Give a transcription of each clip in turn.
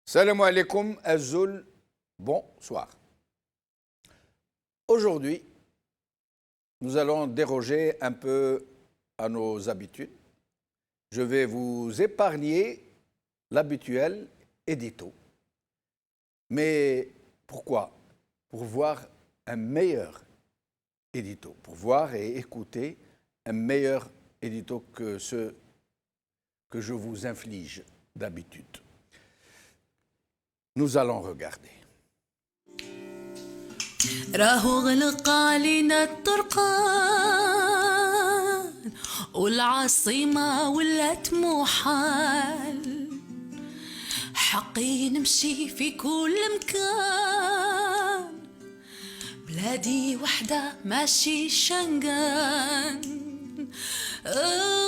Salam alaikum, Azul, bonsoir. Aujourd'hui, nous allons déroger un peu à nos habitudes. Je vais vous épargner l'habituel édito. Mais pourquoi? Pour voir un meilleur édito, pour voir et écouter un meilleur édito que ceux que je vous inflige d'habitude. Nous allons regarder. راهو غلق علينا الطرقان والعاصمة ولات محال حقي نمشي في كل مكان بلادي وحدة ماشي شنقان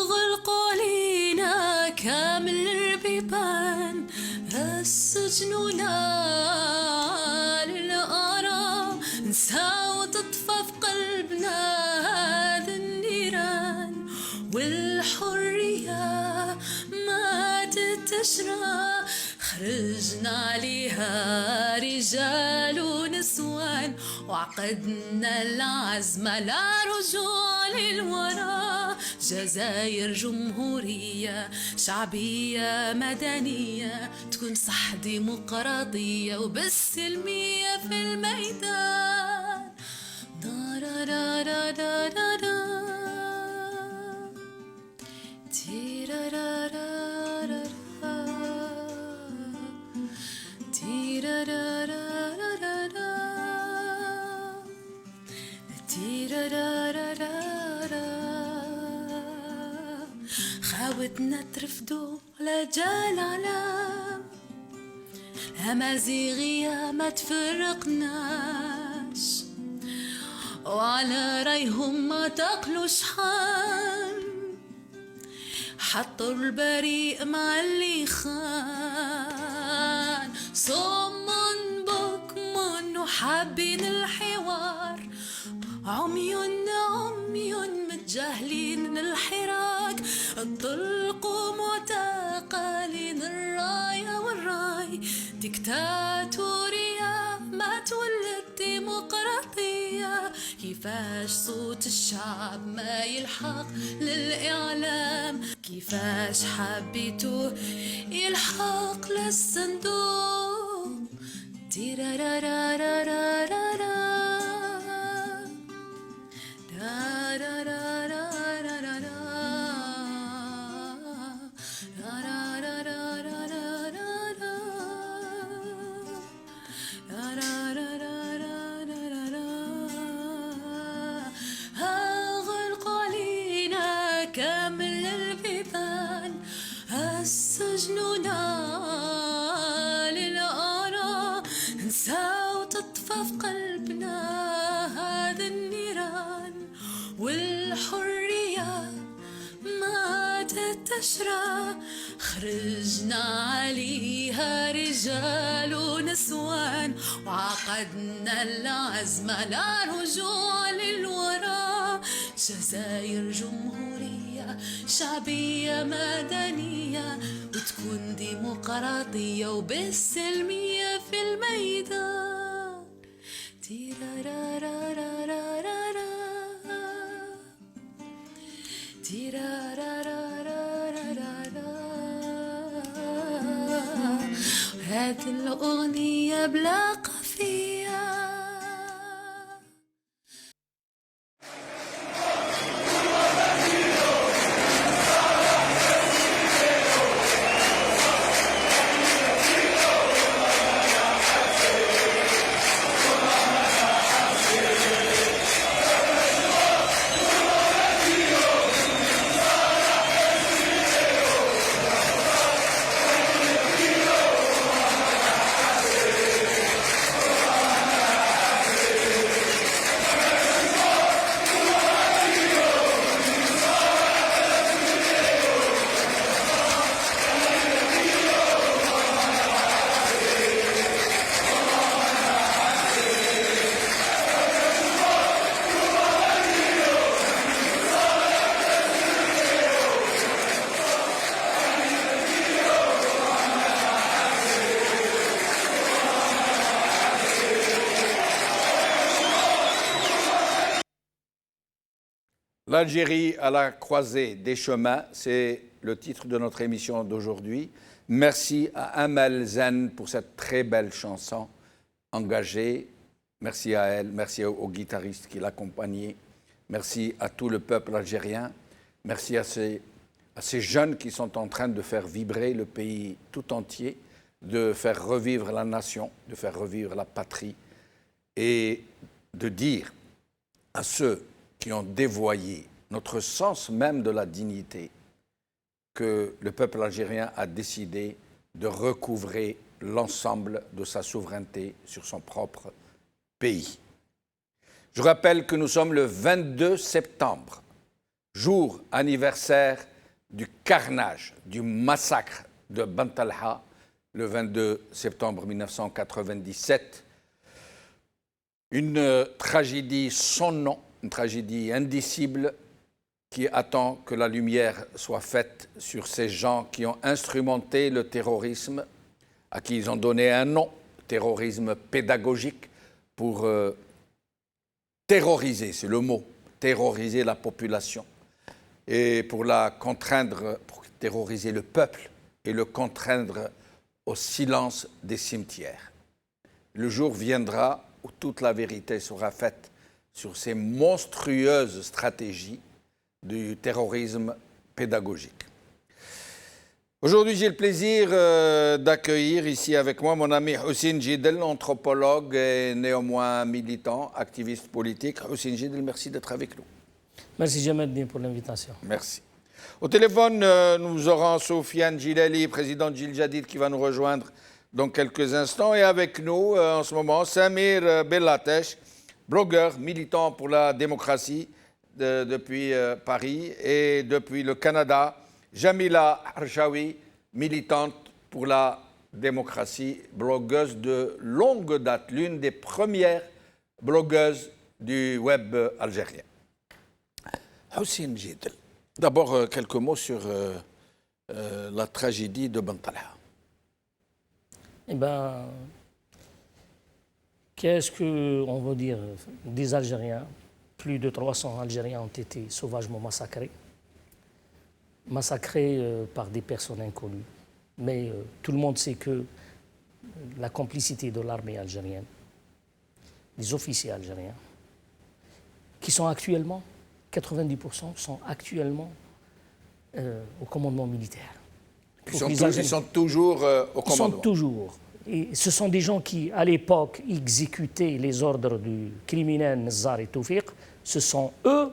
غلقوا علينا كامل البيبان السجن نار الآراء نساو تطفى في قلبنا هذه النيران والحرية ما تتشرى خرجنا عليها رجال ونسوان وعقدنا العزم لا رجوع للوراء جزائر جمهورية شعبية مدنية تكون صح ديمقراطية وبالسلمية في الميدان دا دا دا دا دا دا تيرا دا دا دا تيرا دا دا دا دا تيرا دا دا دا حاولتنا ترفدو على جال علام أمازيغية ما تفرقناش وعلى رايهم ما تاكلوا شحال حطوا البريء مع اللي خان صم بكم وحابين الحوار عمي متجاهلين الحراك انطلقوا معتقلين الراية والراي ديكتاتورية ما تولد ديمقراطية كيفاش صوت الشعب ما يلحق للإعلام كيفاش حبيتوه يلحق للصندوق تيرارارارارارا السجن نار للآراء نساو تطفى في قلبنا هذا النيران والحرية ما تتشرى خرجنا عليها رجال ونسوان وعقدنا العزم لا رجوع للوراء جزائر جمهورية شعبية مدنية وتكون ديمقراطية وبالسلمية في الميدان تيرارارارارارا تيرارارارارارا هذه الأغنية بلا قافية L'Algérie à la croisée des chemins, c'est le titre de notre émission d'aujourd'hui. Merci à Amel Zen pour cette très belle chanson engagée. Merci à elle, merci aux guitaristes qui l'accompagnaient. Merci à tout le peuple algérien. Merci à ces jeunes qui sont en train de faire vibrer le pays tout entier, de faire revivre la nation, de faire revivre la patrie et de dire à ceux qui ont dévoyé notre sens même de la dignité que le peuple algérien a décidé de recouvrer l'ensemble de sa souveraineté sur son propre pays. Je rappelle que nous sommes le 22 septembre, jour anniversaire du carnage, du massacre de Bentalha, le 22 septembre 1997. Une tragédie sans nom, une tragédie indicible qui attend que la lumière soit faite sur ces gens qui ont instrumenté le terrorisme, à qui ils ont donné un nom, terrorisme pédagogique, pour terroriser, c'est le mot, terroriser la population et pour la contraindre, pour terroriser le peuple et le contraindre au silence des cimetières. Le jour viendra où toute la vérité sera faite sur ces monstrueuses stratégies du terrorisme pédagogique. Aujourd'hui, j'ai le plaisir d'accueillir ici avec moi mon ami Houssine Jidel, anthropologue et néanmoins militant, activiste politique. Houssine Jidel, merci d'être avec nous. Merci Jamal pour l'invitation. Merci. Au téléphone, nous aurons Soufiane Djilali, président de Jil Jadid, qui va nous rejoindre dans quelques instants. Et avec nous, en ce moment, Samir Bellatesh, blogueur, militant pour la démocratie depuis Paris et depuis le Canada. Jamila Harshawi, militante pour la démocratie, blogueuse de longue date, l'une des premières blogueuses du web algérien. Houssine Jidel, d'abord quelques mots sur la tragédie de Bentalha. Eh bien, qu'est-ce qu'on veut dire des Algériens? Plus de 300 Algériens ont été sauvagement massacrés par des personnes inconnues. Mais tout le monde sait que la complicité de l'armée algérienne, des officiers algériens, qui sont actuellement, 90% sont actuellement au commandement militaire. Ils sont toujours au commandement. Ils sont toujours. Et ce sont des gens qui, à l'époque, exécutaient les ordres du criminel Nazar et Toufiq. Ce sont eux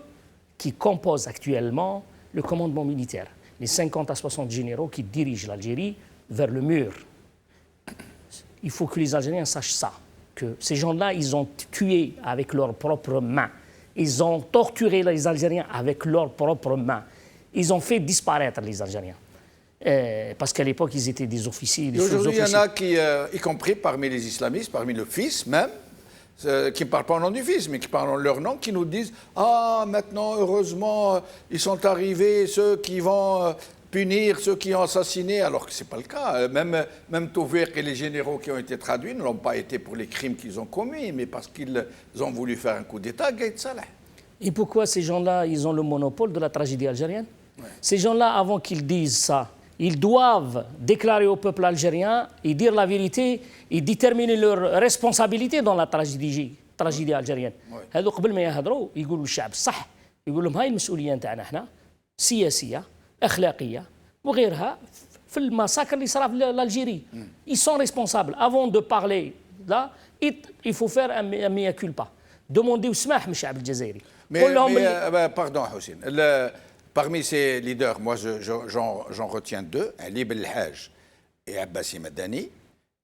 qui composent actuellement le commandement militaire. Les 50 à 60 généraux qui dirigent l'Algérie vers le mur. Il faut que les Algériens sachent ça, que ces gens-là, ils ont tué avec leurs propres mains. Ils ont torturé les Algériens avec leurs propres mains. Ils ont fait disparaître les Algériens. Parce qu'à l'époque, ils étaient des officiers, des sous-officiers. Aujourd'hui, il y en a qui, y compris parmi les islamistes, parmi le fils même, qui ne parlent pas au nom du fils, mais qui parlent en leur nom, qui nous disent « Ah, maintenant, heureusement, ils sont arrivés, ceux qui vont punir ceux qui ont assassiné », alors que ce n'est pas le cas. Même Toufiq et les généraux qui ont été traduits ne l'ont pas été pour les crimes qu'ils ont commis, mais parce qu'ils ont voulu faire un coup d'État, Gaït Salah. Et pourquoi ces gens-là, ils ont le monopole de la tragédie algérienne? Ces gens-là, avant qu'ils disent ça, ils doivent déclarer au peuple algérien et dire la vérité et déterminer leur responsabilité dans la tragédie algérienne. هذو قبل ما يهضروا يقولوا للشعب الصح، يقول لهم هاي المسؤوليه نتاعنا احنا سياسيه اخلاقيه وغيرها في المساكر اللي صار في l'Algérie. Ils sont responsables. Avant de parler là, il faut faire un mea culpa. Demandez وسماح من الشعب الجزائري. Pardon Houssine. Parmi ces leaders, moi j'en retiens deux, Ali Belhaj et Abbassi Madani,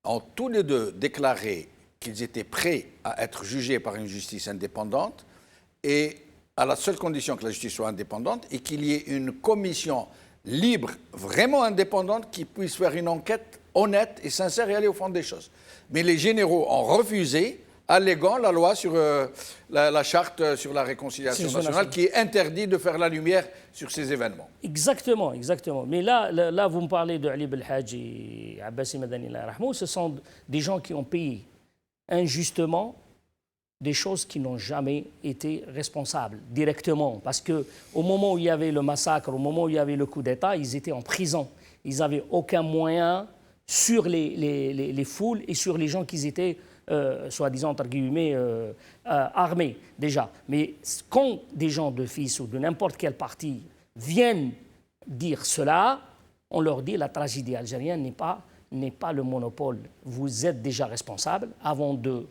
ont tous les deux déclaré qu'ils étaient prêts à être jugés par une justice indépendante et à la seule condition que la justice soit indépendante et qu'il y ait une commission libre, vraiment indépendante, qui puisse faire une enquête honnête et sincère et aller au fond des choses. Mais les généraux ont refusé, alléguant la loi sur la charte sur la réconciliation nationale qui interdit de faire la lumière sur ces événements. Exactement, exactement. Mais là vous me parlez de Ali Belhaj et Abbassi Madani, ce sont des gens qui ont payé injustement des choses qui n'ont jamais été responsables directement. Parce qu'au moment où il y avait le massacre, au moment où il y avait le coup d'État, ils étaient en prison. Ils n'avaient aucun moyen sur les foules et sur les gens qui étaient, soi-disant, entre guillemets, armés déjà. Mais quand des gens de FIS ou de n'importe quel parti viennent dire cela, on leur dit la tragédie algérienne n'est pas le monopole. Vous êtes déjà responsable. Avant de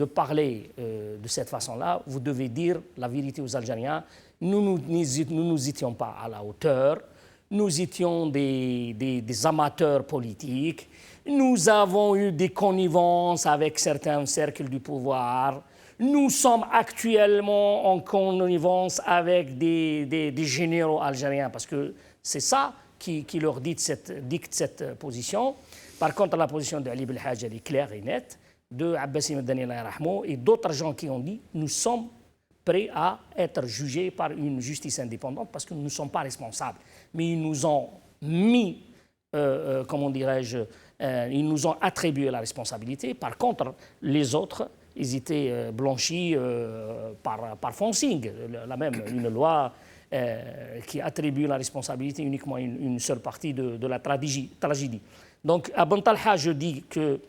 parler de cette façon-là, vous devez dire la vérité aux Algériens. Nous n'étions pas à la hauteur. Nous étions des amateurs politiques. Nous avons eu des connivences avec certains cercles du pouvoir. Nous sommes actuellement en connivence avec des généraux algériens, parce que c'est ça qui leur dicte cette position. Par contre, la position d'Ali Belhadj est claire et nette, de Abbassi Madani et d'autres gens qui ont dit nous sommes prêts à être jugés par une justice indépendante parce que nous ne sommes pas responsables. Mais ils nous ont mis, comment dirais-je, ils nous ont attribué la responsabilité. Par contre, les autres, ils étaient blanchis par Fonsing, une loi qui attribue la responsabilité uniquement à une seule partie de la tragédie. Donc, à Bentalha, je dis que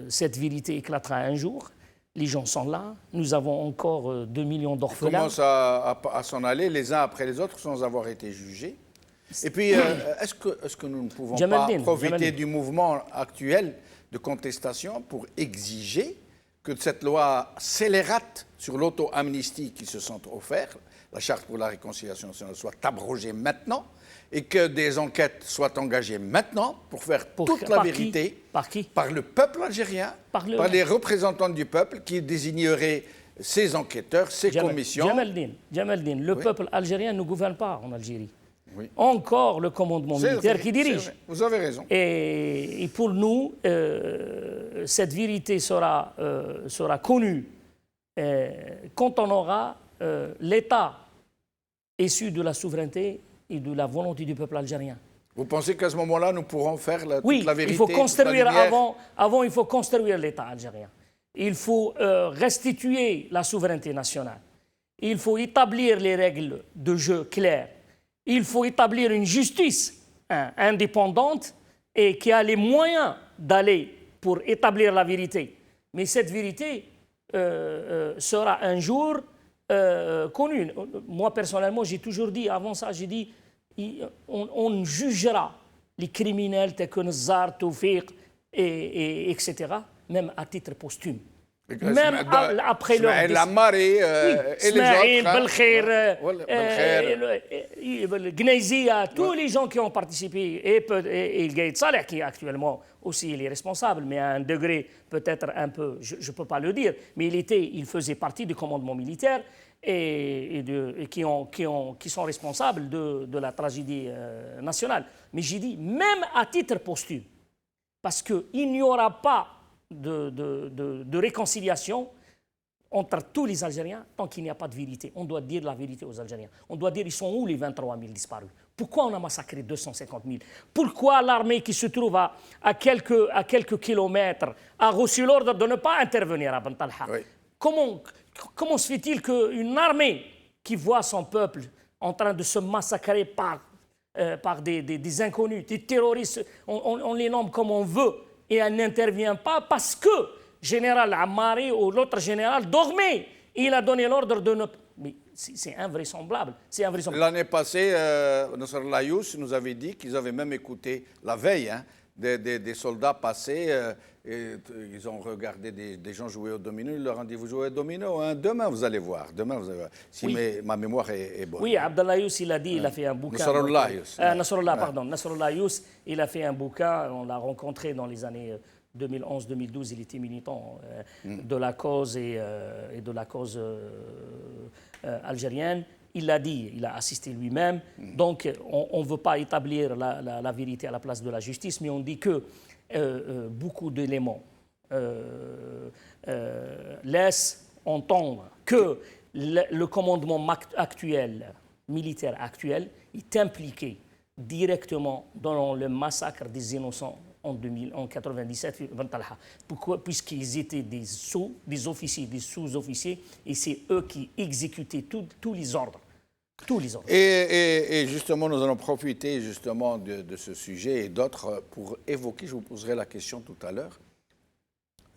cette vérité éclatera un jour. Les gens sont là. Nous avons encore 2 millions d'orphelins. Ils commencent à s'en aller les uns après les autres sans avoir été jugés. Et puis, est-ce que nous ne pouvons pas profiter du mouvement actuel de contestation pour exiger que cette loi scélérate sur l'auto-amnistie qui se sont offerts, la charte pour la réconciliation nationale, soit abrogée maintenant et que des enquêtes soient engagées maintenant pour faire toute la vérité par le peuple algérien, par les représentants du peuple qui désigneraient ces enquêteurs, ces commissions. Jamaldine, le peuple algérien ne gouverne pas en Algérie. Oui. Encore le commandement militaire qui dirige. Vous avez raison. Et pour nous, cette vérité sera connue quand on aura l'État issu de la souveraineté et de la volonté du peuple algérien. Vous pensez qu'à ce moment-là, nous pourrons faire toute la vérité? Il faut construire avant, il faut construire l'État algérien. Il faut restituer la souveraineté nationale. Il faut établir les règles de jeu claires. Il faut établir une justice indépendante et qui a les moyens d'aller pour établir la vérité. Mais cette vérité sera un jour connue. Moi, personnellement, j'ai toujours dit, avant ça, j'ai dit, on jugera les criminels tels que Nazar, Toufiq, etc., même à titre posthume. Même après leur et les autres, Gneizia, tous les gens qui ont participé, et Gaïd Saleh qui actuellement aussi il est responsable, mais à un degré peut-être un peu, je ne peux pas le dire, mais il faisait partie du commandement militaire et qui sont responsables de la tragédie nationale. Mais j'ai dit même à titre posthume, parce qu'il n'y aura pas de réconciliation entre tous les Algériens tant qu'il n'y a pas de vérité. On doit dire la vérité aux Algériens. On doit dire ils sont où les 23 000 disparus? Pourquoi on a massacré 250 000? Pourquoi l'armée qui se trouve à quelques kilomètres a reçu l'ordre de ne pas intervenir à Bentalha? Oui. Comment se fait-il qu'une armée qui voit son peuple en train de se massacrer par des inconnus, des terroristes, on les nomme comme on veut, et elle n'intervient pas parce que général Ammari ou l'autre général dormait. Il a donné l'ordre de ne... Mais c'est invraisemblable. L'année passée, Nasrallah Yous nous avait dit qu'ils avaient même écouté la veille des soldats passer. Et ils ont regardé des gens jouer au domino. Ils leur ont dit, vous jouez au domino, hein? Demain vous allez voir. Si ma mémoire est bonne. Oui, Abdallah Yous, il a dit, il a fait un bouquin. Nasrallah Yous. Nasrallah Yous, il a fait un bouquin. On l'a rencontré dans les années 2011-2012. Il était militant de la cause et de la cause algérienne. Il l'a dit, il a assisté lui-même. Donc, on ne veut pas établir la vérité à la place de la justice, mais on dit que beaucoup d'éléments laissent entendre que le commandement actuel, militaire actuel, est impliqué directement dans le massacre des innocents en 97, Ben Talha. Pourquoi? Puisqu'ils étaient des officiers, des sous-officiers, et c'est eux qui exécutaient tous les ordres. Tous les ordres. Et justement, nous allons profiter justement de ce sujet et d'autres pour évoquer, je vous poserai la question tout à l'heure,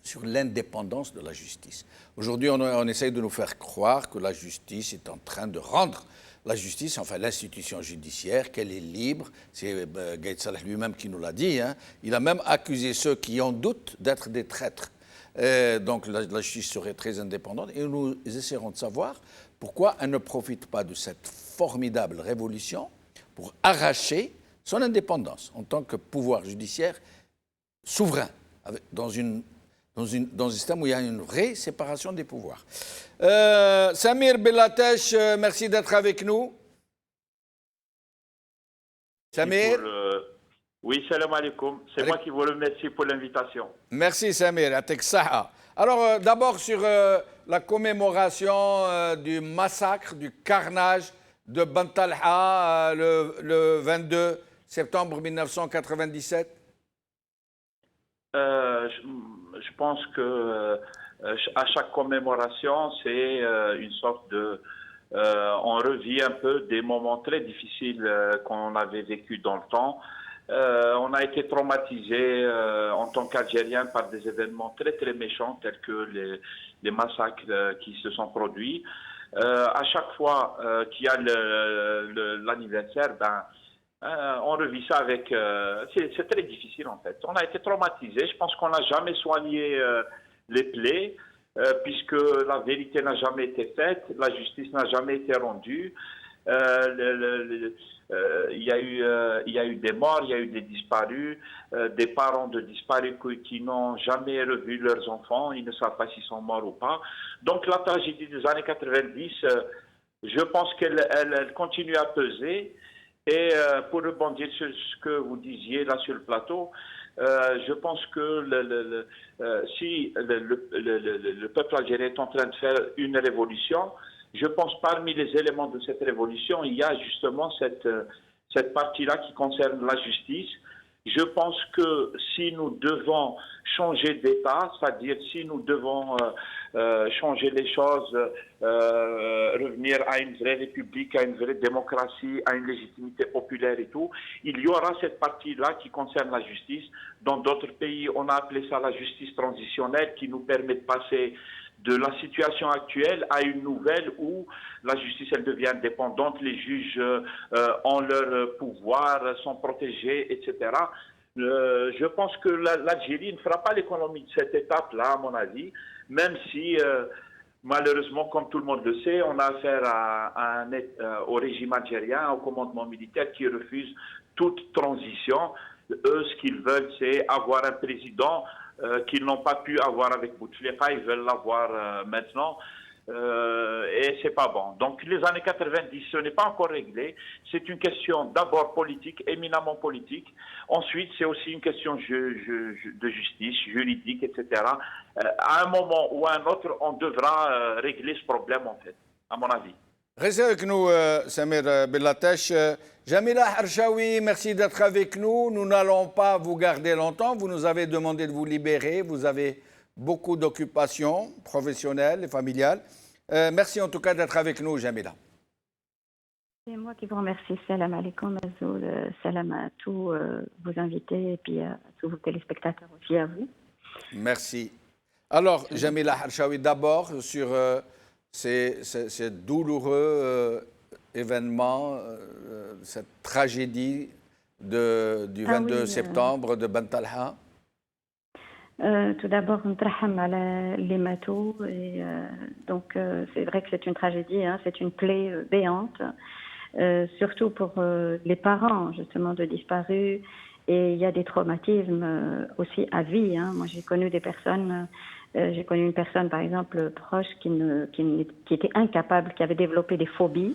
sur l'indépendance de la justice. Aujourd'hui, on essaye de nous faire croire que la justice est en train de rendre la justice, enfin l'institution judiciaire, qu'elle est libre. C'est Gaïd Salah lui-même qui nous l'a dit. Hein. Il a même accusé ceux qui en doutent d'être des traîtres. Donc la justice serait très indépendante. Et nous essaierons de savoir pourquoi elle ne profite pas de cette formidable révolution pour arracher son indépendance en tant que pouvoir judiciaire souverain, dans un système où il y a une vraie séparation des pouvoirs. Samir Bellateche, merci d'être avec nous. Samir. Oui, salam alaikum. C'est moi qui vous remercie pour l'invitation. Merci Samir, atek saha. Alors d'abord sur la commémoration du massacre, du carnage de Ben Talha le 22 septembre 1997. Je pense que à chaque commémoration, c'est une sorte de... on revit un peu des moments très difficiles qu'on avait vécus dans le temps. On a été traumatisé en tant qu'Algériens par des événements très très méchants tels que les massacres qui se sont produits. À chaque fois qu'il y a l'anniversaire, on revit ça avec... c'est très difficile en fait. On a été traumatisé. Je pense qu'on n'a jamais soigné les plaies puisque la vérité n'a jamais été faite, la justice n'a jamais été rendue. Il y a eu des morts, il y a eu des disparus, des parents de disparus qui n'ont jamais revu leurs enfants, ils ne savent pas s'ils sont morts ou pas. Donc la tragédie des années 90, je pense qu'elle continue à peser. Et pour rebondir sur ce que vous disiez là sur le plateau, je pense que si le peuple algérien est en train de faire une révolution, je pense parmi les éléments de cette révolution, il y a justement cette partie-là qui concerne la justice. Je pense que si nous devons changer d'État, c'est-à-dire si nous devons changer les choses, revenir à une vraie république, à une vraie démocratie, à une légitimité populaire et tout, il y aura cette partie-là qui concerne la justice. Dans d'autres pays, on a appelé ça la justice transitionnelle qui nous permet de passer de la situation actuelle à une nouvelle où la justice elle devient indépendante, les juges ont leur pouvoir, sont protégés, etc. Je pense que l'Algérie ne fera pas l'économie de cette étape-là, à mon avis, même si, malheureusement, comme tout le monde le sait, on a affaire au régime algérien, au commandement militaire qui refuse toute transition. Eux, ce qu'ils veulent, c'est avoir un président qu'ils n'ont pas pu avoir avec Bouteflika, ils veulent l'avoir maintenant. Et c'est pas bon. Donc les années 90, ce n'est pas encore réglé. C'est une question d'abord politique, éminemment politique. Ensuite, c'est aussi une question de justice, juridique, etc. À un moment ou à un autre, on devra régler ce problème, en fait, à mon avis. Restez avec nous, Samir Bellateche. Jamila Harshawi, merci d'être avec nous. Nous n'allons pas vous garder longtemps. Vous nous avez demandé de vous libérer. Vous avez beaucoup d'occupations professionnelles et familiales. Merci en tout cas d'être avec nous, Jamila. C'est moi qui vous remercie. Salam alaikum, Azoul. Salam à tous vos invités et puis à tous vos téléspectateurs aussi, à vous. Merci. Alors, Jamila Harshawi, d'abord sur ces douloureux événements, cette tragédie du 22 septembre de Ben Talha. Tout d'abord, نترحم على اللي ماتوا et donc c'est vrai que c'est une tragédie, hein, c'est une plaie béante, surtout pour les parents justement de disparus, et il y a des traumatismes aussi à vie. Hein. Moi, j'ai connu des personnes, j'ai connu une personne par exemple proche qui était incapable, qui avait développé des phobies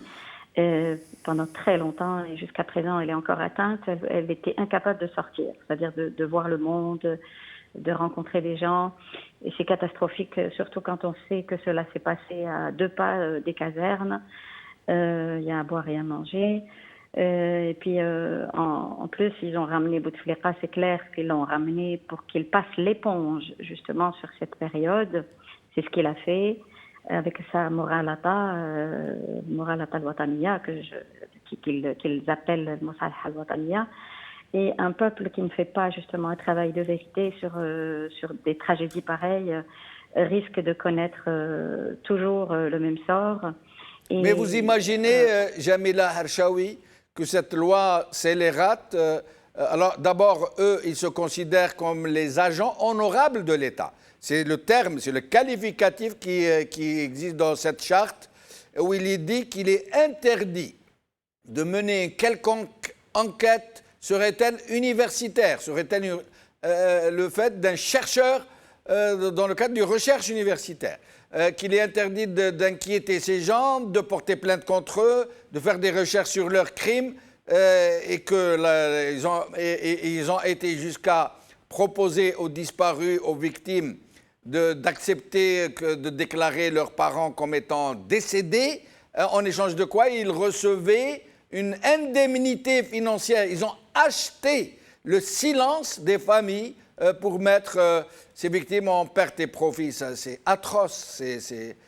pendant très longtemps et jusqu'à présent elle est encore atteinte. Elle était incapable de sortir, c'est-à-dire de voir le monde, de rencontrer des gens, et c'est catastrophique, surtout quand on sait que cela s'est passé à 2 pas des casernes. Il y a à boire et à manger. Et puis, en plus, ils ont ramené Bouteflika, c'est clair qu'ils l'ont ramené pour qu'il passe l'éponge, justement, sur cette période. C'est ce qu'il a fait avec sa moralata al-Wataniya, qu'ils appellent Mosalha al-Wataniya. Et un peuple qui ne fait pas, justement, un travail de vérité sur des tragédies pareilles risque de connaître toujours le même sort. Et mais vous imaginez, Jamila Harshawi, que cette loi scélérate, alors d'abord, eux, ils se considèrent comme les agents honorables de l'État. C'est le terme, c'est le qualificatif qui existe dans cette charte, où il est dit qu'il est interdit de mener une quelconque enquête, serait-elle universitaire, serait-elle le fait d'un chercheur dans le cadre d'une recherche universitaire, qu'il est interdit d'inquiéter ces gens, de porter plainte contre eux, de faire des recherches sur leurs crimes, et qu'ils ont été jusqu'à proposer aux disparus, aux victimes, d'accepter de déclarer leurs parents comme étant décédés, en échange de quoi ils recevaient une indemnité financière. Ils ont acheté le silence des familles pour mettre ces victimes en perte et profit. C'est atroce,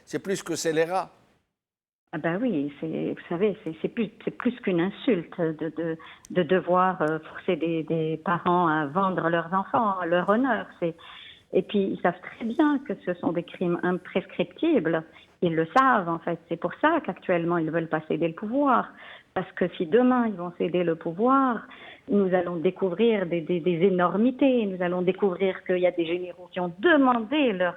c'est plus que scélérat. Ah ben oui, vous savez, c'est plus qu'une insulte de devoir forcer des parents à vendre leurs enfants, leur honneur. Et puis, ils savent très bien que ce sont des crimes imprescriptibles. Ils le savent, en fait. C'est pour ça qu'actuellement, ils ne veulent pas céder le pouvoir. Parce que si demain, ils vont céder le pouvoir, nous allons découvrir des énormités. Nous allons découvrir qu'il y a des généraux qui ont demandé leur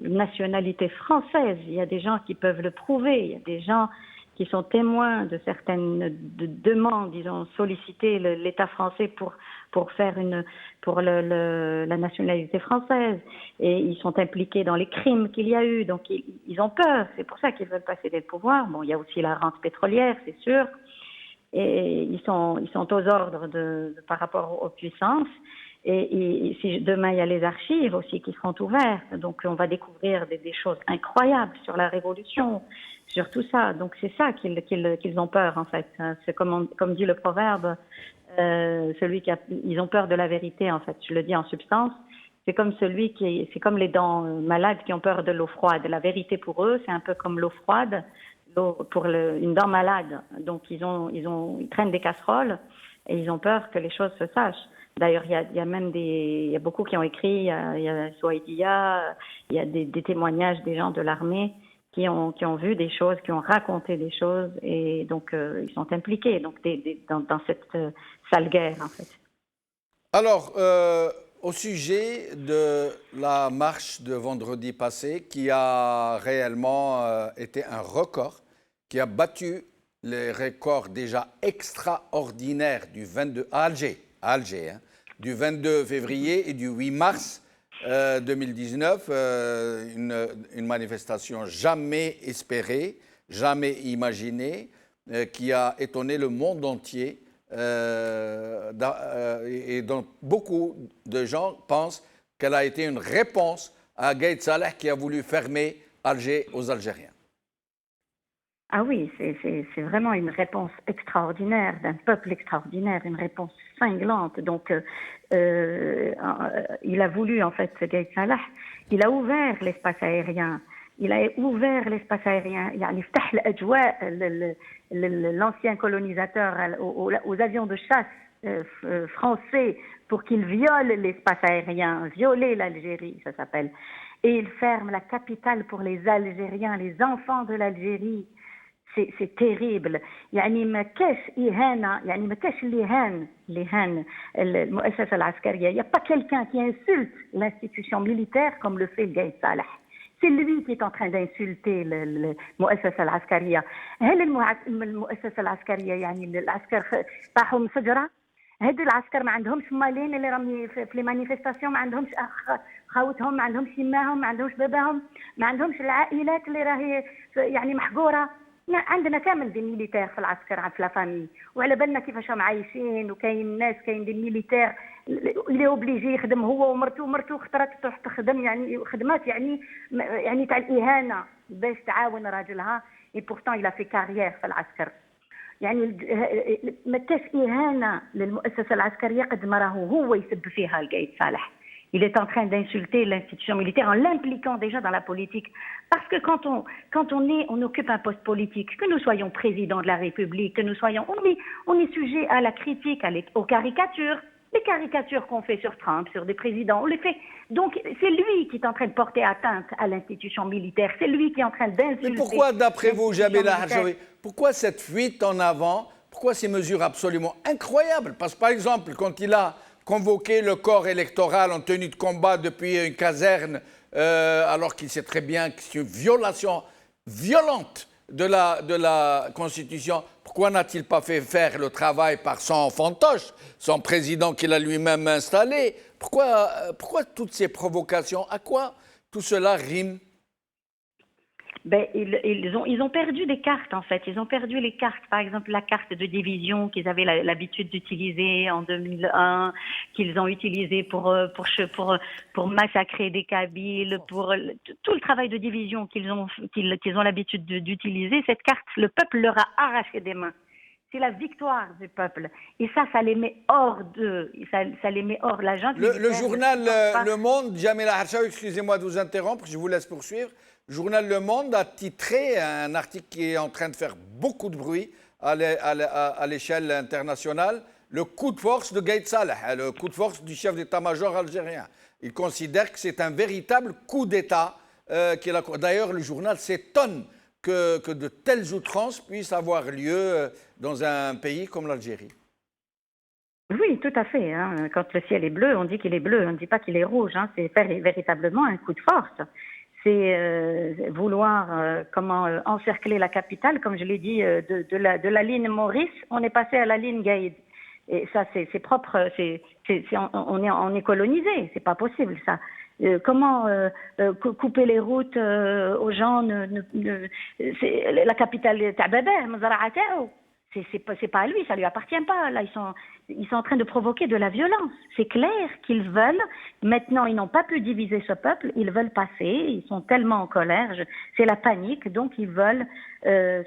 nationalité française. Il y a des gens qui peuvent le prouver. Il y a des gens qui sont témoins de certaines demandes. Ils ont sollicité l'État français pour la nationalité française, et ils sont impliqués dans les crimes qu'il y a eu, donc ils ont peur, c'est pour ça qu'ils veulent pas céder le pouvoir. Bon, il y a aussi la rente pétrolière, c'est sûr, et ils sont aux ordres par rapport aux puissances, et si demain il y a les archives aussi qui seront ouvertes, donc on va découvrir des choses incroyables sur la Révolution, sur tout ça, donc c'est ça qu'ils ont peur en fait, c'est comme dit le proverbe, ils ont peur de la vérité en fait, je le dis en substance, c'est comme les dents malades qui ont peur de l'eau froide. La vérité pour eux, c'est un peu comme l'eau froide, pour une dent malade. Donc ils traînent des casseroles et ils ont peur que les choses se sachent. D'ailleurs, il y a beaucoup qui ont écrit, il y a Souaïdia, il y a des témoignages des gens de l'armée qui ont vu des choses, qui ont raconté des choses, et donc ils sont impliqués dans cette sale guerre en fait. Alors, au sujet de la marche de vendredi passé, qui a réellement été un record, qui a battu les records déjà extraordinaires du 22 à Alger, du 22 février et du 8 mars 2019, une manifestation jamais espérée, jamais imaginée, qui a étonné le monde entier. Et donc beaucoup de gens pensent qu'elle a été une réponse à Gaïd Salah qui a voulu fermer Alger aux Algériens. Ah oui, c'est vraiment une réponse extraordinaire d'un peuple extraordinaire, une réponse cinglante. Donc, il a voulu, en fait, Gaïd Salah, il a ouvert l'espace aérien. Il a ouvert l'espace aérien. يعني فتح الأجواء l'ancien colonisateur aux avions de chasse français pour qu'ils violent l'espace aérien, violer l'Algérie, ça s'appelle. Et il ferme la capitale pour les Algériens, les enfants de l'Algérie. C'est terrible. يعني ما كاش إهانة، يعني ما كاش اللي هان المؤسسة العسكرية. Il n'y a pas quelqu'un qui insulte l'institution militaire comme le fait Gaïd Salah. C'est lui qui est en train d'insulter المؤسسة العسكرية. هل المؤسسة العسكرية يعني العسكر طاحوا من شجرة؟ هاد العسكر ما عندهمش مالين اللي راهم في لي مانيفيستاسيون، ما عندهمش خاوتهم، ما عندهمش يماهم، ما عندهمش باباهم، ما عندهمش العائلات اللي راهي يعني محقورة. عندنا كامل دي ميليتير في العسكر في لافامي، وعلى بالنا كيفاش راهم عايشين، وكاين ناس كاين دي ميليتير اللي اوبليجي يخدم هو ومرته اختارت تروح تخدم، يعني خدمات يعني تاع الاهانه باش تعاون راجلها، اي بورتون il a fait carrière في العسكر. يعني ما كاش إهانة للمؤسسة العسكرية قد ما راهو هو يسب فيها القايد صالح. Il est en train d'insulter l'institution militaire en l'impliquant déjà dans la politique. Parce que quand on occupe un poste politique, que nous soyons président de la République, que nous soyons, on est sujet à la critique, aux caricatures. Les caricatures qu'on fait sur Trump, sur des présidents, on les fait. Donc c'est lui qui est en train de porter atteinte à l'institution militaire. C'est lui qui est en train d'insulter. Mais pourquoi, d'après vous, Jamila Harchaoui, pourquoi cette fuite en avant? Pourquoi ces mesures absolument incroyables? Parce que par exemple, quand il a convoqué le corps électoral en tenue de combat depuis une caserne, alors qu'il sait très bien que c'est une violation violente de la Constitution, pourquoi n'a-t-il pas fait faire le travail par son fantoche, son président qu'il a lui-même installé? Pourquoi toutes ces provocations? À quoi tout cela rime? Ben, ils ont perdu des cartes en fait. Ils ont perdu les cartes. Par exemple, la carte de division qu'ils avaient l'habitude d'utiliser en 2001, qu'ils ont utilisé pour massacrer des Kabyles, pour tout le travail de division qu'ils ont l'habitude d'utiliser. Cette carte, le peuple leur a arraché des mains. C'est la victoire du peuple. Et ça les met hors de... Ça les met hors. La junte le journal Le Monde, Jamila Harchaoui, excusez-moi de vous interrompre, je vous laisse poursuivre. Le journal Le Monde a titré un article qui est en train de faire beaucoup de bruit à l'échelle internationale, le coup de force de Gaïd Saleh, le coup de force du chef d'état-major algérien. Il considère que c'est un véritable coup d'État. D'ailleurs, le journal s'étonne que de telles outrances puissent avoir lieu dans un pays comme l'Algérie. Oui, tout à fait. Hein. Quand le ciel est bleu, on dit qu'il est bleu, on ne dit pas qu'il est rouge. Hein. C'est véritablement un coup de force. C'est vouloir encercler la capitale, comme je l'ai dit, de la ligne Maurice, on est passé à la ligne Gaïd. Et ça, c'est propre, on est colonisé, c'est pas possible ça. Comment couper les routes aux gens la capitale Tababer, Mazara'atao. C'est pas à lui, ça lui appartient pas. Là, ils sont en train de provoquer de la violence. C'est clair qu'ils veulent. Maintenant, ils n'ont pas pu diviser ce peuple. Ils veulent passer. Ils sont tellement en colère. C'est la panique. Donc, ils veulent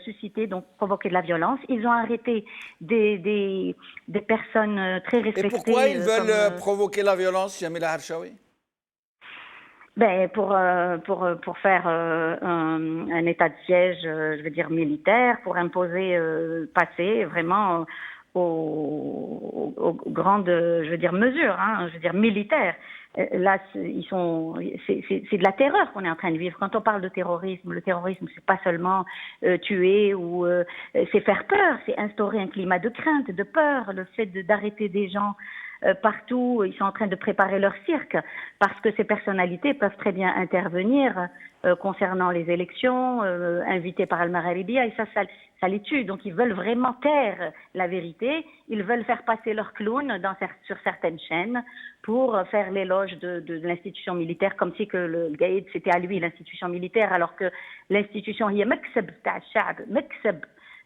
susciter, donc provoquer de la violence. Ils ont arrêté des personnes très respectées. Et pourquoi ils veulent provoquer la violence, Jamila Harchaoui? Ben pour faire un état de siège, je veux dire militaire, pour imposer passer vraiment aux grandes, je veux dire mesures, hein, je veux dire militaires. Là, c'est de la terreur qu'on est en train de vivre. Quand on parle de terrorisme, le terrorisme, c'est pas seulement tuer ou c'est faire peur, c'est instaurer un climat de crainte, de peur, le fait d'arrêter des gens. Partout, ils sont en train de préparer leur cirque parce que ces personnalités peuvent très bien intervenir concernant les élections, invitées par Al-Magharibia, et ça les tue. Donc ils veulent vraiment taire la vérité, ils veulent faire passer leur clown sur certaines chaînes pour faire l'éloge de l'institution militaire, comme si que le Gaïd c'était à lui l'institution militaire, alors que l'institution هي مكسب تاع الشعب, مكسب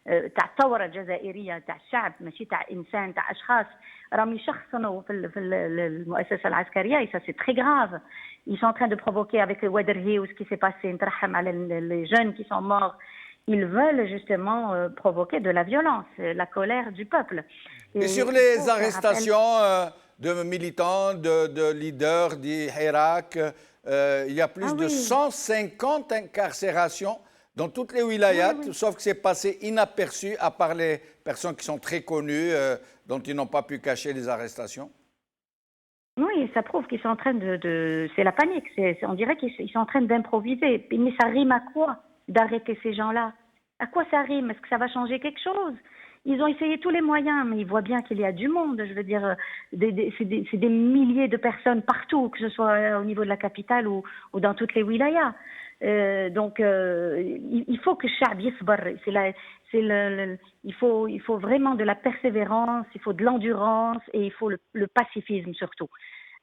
تاع الثورة الجزائرية تاع الشعب, ماشي تاع إنسان تاع أشخاص راهم يشخصنوا في المؤسسة العسكرية. Et ça c'est très grave. Ils sont en train de provoquer avec le Waderhi ou ce qui s'est passé, نترحم على les jeunes qui sont morts. Ils veulent justement provoquer de la violence, la colère du peuple. Et sur les arrestations de militants, de leaders d'Irak, il y a plus de 150 incarcérations dans toutes les wilayats, sauf que c'est passé inaperçu à part les personnes qui sont très connues, dont ils n'ont pas pu cacher les arrestations. Oui, ça prouve qu'ils sont en train c'est la panique, on dirait qu'ils sont en train d'improviser. Mais ça rime à quoi d'arrêter ces gens-là? À quoi ça rime? Est-ce que ça va changer quelque chose? Ils ont essayé tous les moyens, mais ils voient bien qu'il y a du monde. Je veux dire, c'est des milliers de personnes partout, que ce soit au niveau de la capitale ou dans toutes les wilayas. Donc, il faut que Sha'b yisbar. Il faut vraiment de la persévérance, il faut de l'endurance et il faut le pacifisme surtout.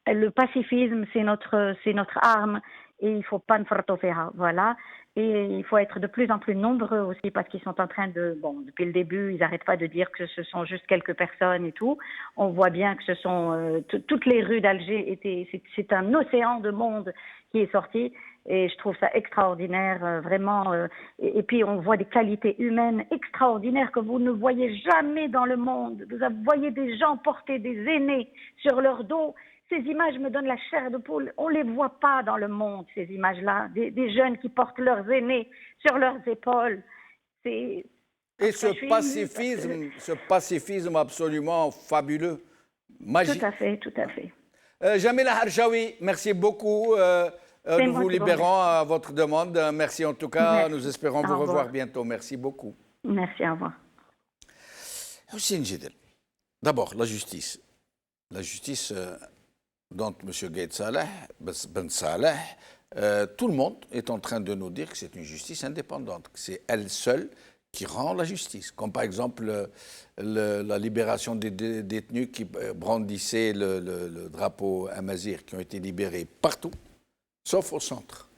Le pacifisme, c'est notre arme et il faut pas nfarto fiha, voilà. Et il faut être de plus en plus nombreux aussi parce qu'ils sont en train depuis le début, ils n'arrêtent pas de dire que ce sont juste quelques personnes et tout. On voit bien que ce sont toutes les rues d'Alger c'est un océan de monde qui est sorti Et je trouve ça extraordinaire, vraiment. Et puis, on voit des qualités humaines extraordinaires que vous ne voyez jamais dans le monde. Vous voyez des gens porter des aînés sur leur dos. Ces images me donnent la chair de poule. On ne les voit pas dans le monde, ces images-là. Des jeunes qui portent leurs aînés sur leurs épaules. Et ce pacifisme absolument fabuleux, magique. Tout à fait, tout à fait. Jamila Harchaoui, merci beaucoup. Nous vous libérons à votre demande. Merci en tout cas. Merci. Nous espérons vous revoir bientôt. Merci beaucoup. Merci, au revoir. D'abord, la justice. La justice dont M. Gaïd Salah, Ben Salah, tout le monde est en train de nous dire que c'est une justice indépendante, que c'est elle seule qui rend la justice. Comme par exemple la libération des détenus qui brandissaient le drapeau amazigh, qui ont été libérés partout, sauf au centre.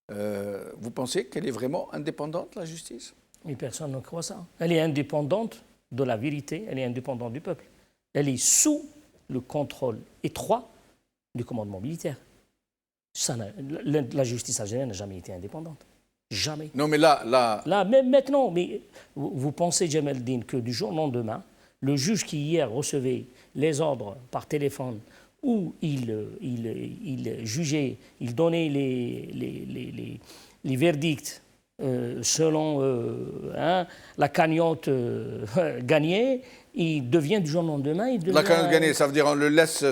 Vous pensez qu'elle est vraiment indépendante, la justice? Mais personne ne croit ça. Elle est indépendante de la vérité, elle est indépendante du peuple. Elle est sous le contrôle étroit du commandement militaire. La justice algérienne n'a jamais été indépendante. Jamais. Non, mais là... Là, même maintenant, mais vous pensez, Jamel Din, que du jour au lendemain, le juge qui hier recevait les ordres par téléphone où il jugeait, il donnait les verdicts selon la cagnotte gagnée, il devient du jour au lendemain... La cagnotte gagnée, ça veut dire on le laisse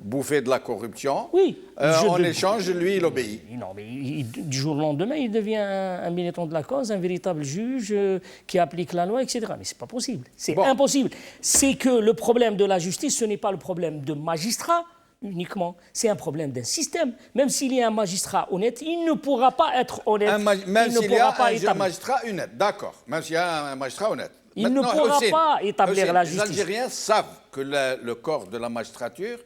bouffer de la corruption. Oui. En échange, lui, il obéit. Non, mais du jour au lendemain, il devient un militant de la cause, un véritable juge qui applique la loi, etc. Mais ce n'est pas possible. C'est impossible. C'est que le problème de la justice, ce n'est pas le problème de magistrat uniquement. C'est un problème d'un système. Même s'il y a un magistrat honnête, il ne pourra pas être honnête. Même s'il y a un magistrat honnête, d'accord. Même s'il y a un magistrat honnête. Il ne pourra pas établir la justice. Les Algériens savent que le corps de la magistrature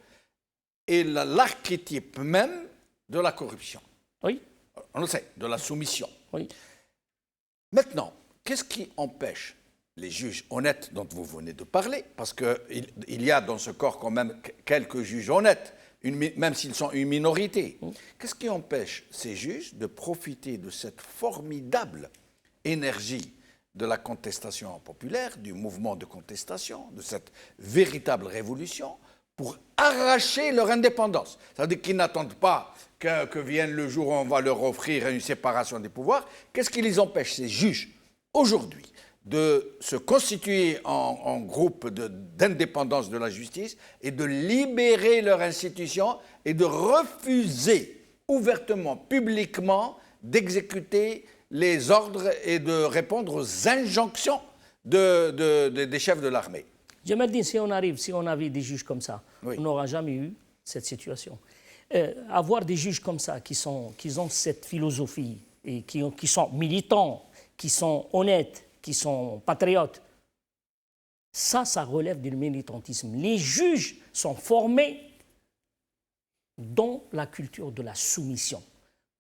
est l'archétype même de la corruption. Oui. On le sait, de la soumission. Oui. Maintenant, qu'est-ce qui empêche les juges honnêtes dont vous venez de parler, parce qu'il y a dans ce corps quand même quelques juges honnêtes, même s'ils sont une minorité, qu'est-ce qui empêche ces juges de profiter de cette formidable énergie de la contestation populaire, du mouvement de contestation, de cette véritable révolution, pour arracher leur indépendance? C'est-à-dire qu'ils n'attendent pas que vienne le jour où on va leur offrir une séparation des pouvoirs. Qu'est-ce qui les empêche, ces juges, aujourd'hui, de se constituer en groupe d'indépendance de la justice et de libérer leur institution et de refuser ouvertement, publiquement, d'exécuter les ordres et de répondre aux injonctions des chefs de l'armée? Jamel Din, si on avait des juges comme ça, oui, on n'aura jamais eu cette situation. Avoir des juges comme ça, qui ont cette philosophie et qui sont militants, qui sont honnêtes, qui sont patriotes, ça relève du militantisme. Les juges sont formés dans la culture de la soumission,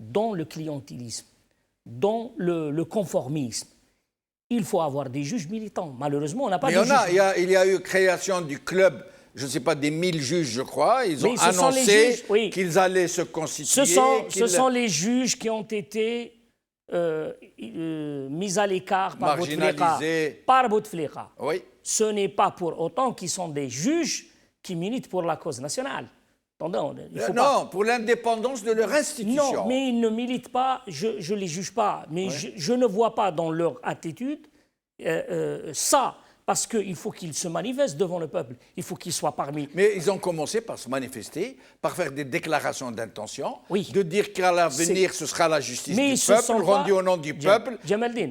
dans le clientélisme, dans le conformisme. Il faut avoir des juges militants. Malheureusement, on n'a pas de juges. Il y a eu création du club, je ne sais pas, des 1000 juges, je crois. Ils ont annoncé qu'ils allaient se constituer. Ce sont les juges qui ont été mis à l'écart par Bouteflika. Oui. Ce n'est pas pour autant qu'ils sont des juges qui militent pour la cause nationale. Pour l'indépendance de leur institution. Non, mais ils ne militent pas, je ne les juge pas, mais je ne vois pas dans leur attitude ça, parce qu'il faut qu'ils se manifestent devant le peuple, il faut qu'ils soient parmi... Mais ils ont commencé par se manifester, par faire des déclarations d'intention, de dire qu'à l'avenir, ce sera la justice du peuple, rendue au nom du peuple. Jamel Din,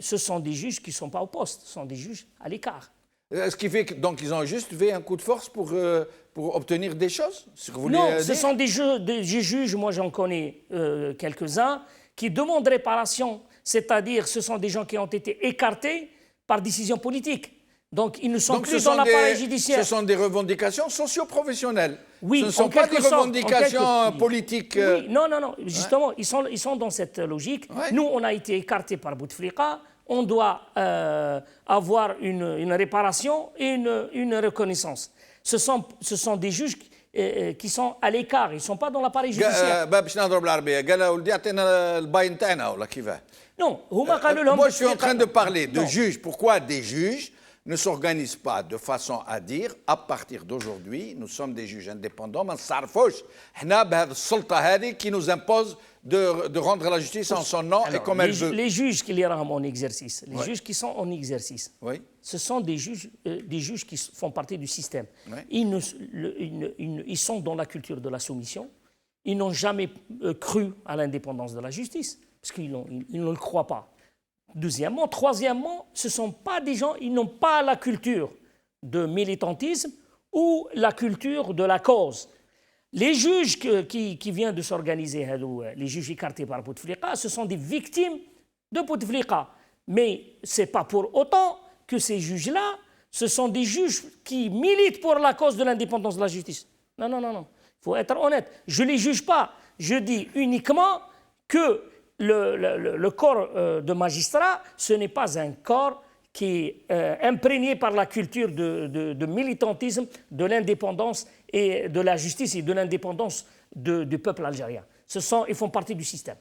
ce sont des juges qui ne sont pas au poste, ce sont des juges à l'écart. Ce qui fait qu'ils ont juste fait un coup de force pour obtenir des choses? Non, ce sont des juges, moi j'en connais quelques-uns, qui demandent réparation. C'est-à-dire, ce sont des gens qui ont été écartés par décision politique. Donc, ils ne sont plus dans l'appareil judiciaire. Ce sont des revendications socio-professionnelles. Oui, ce ne sont pas des revendications politiques. Oui, non. Justement, ils sont dans cette logique. Ouais. Nous, on a été écartés par Bouteflika. On doit avoir une réparation et une reconnaissance. Ce sont des juges qui sont à l'écart, ils ne sont pas dans l'appareil judiciaire. باش نهضروا بالعربيه قال ولدي اعطينا الباين تاعنا ولا كيفاه. Non, هما قالوا لهم Moi, je suis en train de parler de Non. juges. Pourquoi des juges ne s'organisent pas de façon à dire, à partir d'aujourd'hui, nous sommes des juges indépendants, ما نصرفوش حنا بهذه السلطة هذه qui nous impose de rendre la justice en son nom et comme elle veut. Les juges qui les rendent en exercice, les juges qui sont en exercice, Oui. ce sont des juges qui font partie du système. Oui. Ils sont dans la culture de la soumission. Ils n'ont jamais cru à l'indépendance de la justice, parce qu'ils ne le croient pas. Deuxièmement, troisièmement, ce ne sont pas des gens, ils n'ont pas la culture de militantisme ou la culture de la cause. Les juges qui viennent de s'organiser, les juges écartés par Bouteflika, ce sont des victimes de Bouteflika. Mais ce n'est pas pour autant que ces juges-là, ce sont des juges qui militent pour la cause de l'indépendance de la justice. Non, non, non, non. Il faut être honnête. Je ne les juge pas. Je dis uniquement que le corps de magistrat, ce n'est pas un corps qui est imprégné par la culture de militantisme, de l'indépendance et de la justice et de l'indépendance du peuple algérien. Ils font partie du système.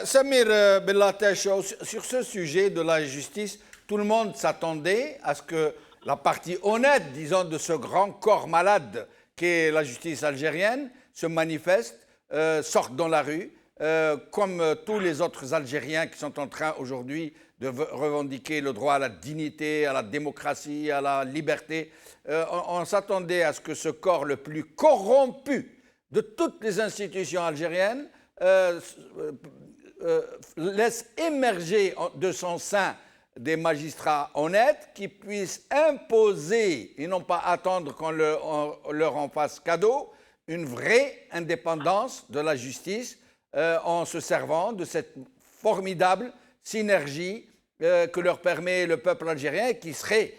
Samir Bellatesh, sur ce sujet de la justice, tout le monde s'attendait à ce que la partie honnête, disons, de ce grand corps malade qu'est la justice algérienne se manifeste, sorte dans la rue, comme tous les autres Algériens qui sont en train aujourd'hui de revendiquer le droit à la dignité, à la démocratie, à la liberté. On s'attendait à ce que ce corps le plus corrompu de toutes les institutions algériennes laisse émerger de son sein des magistrats honnêtes qui puissent imposer, et non pas attendre qu'on leur en fasse cadeau, une vraie indépendance de la justice en se servant de cette formidable synergie que leur permet le peuple algérien et qui serait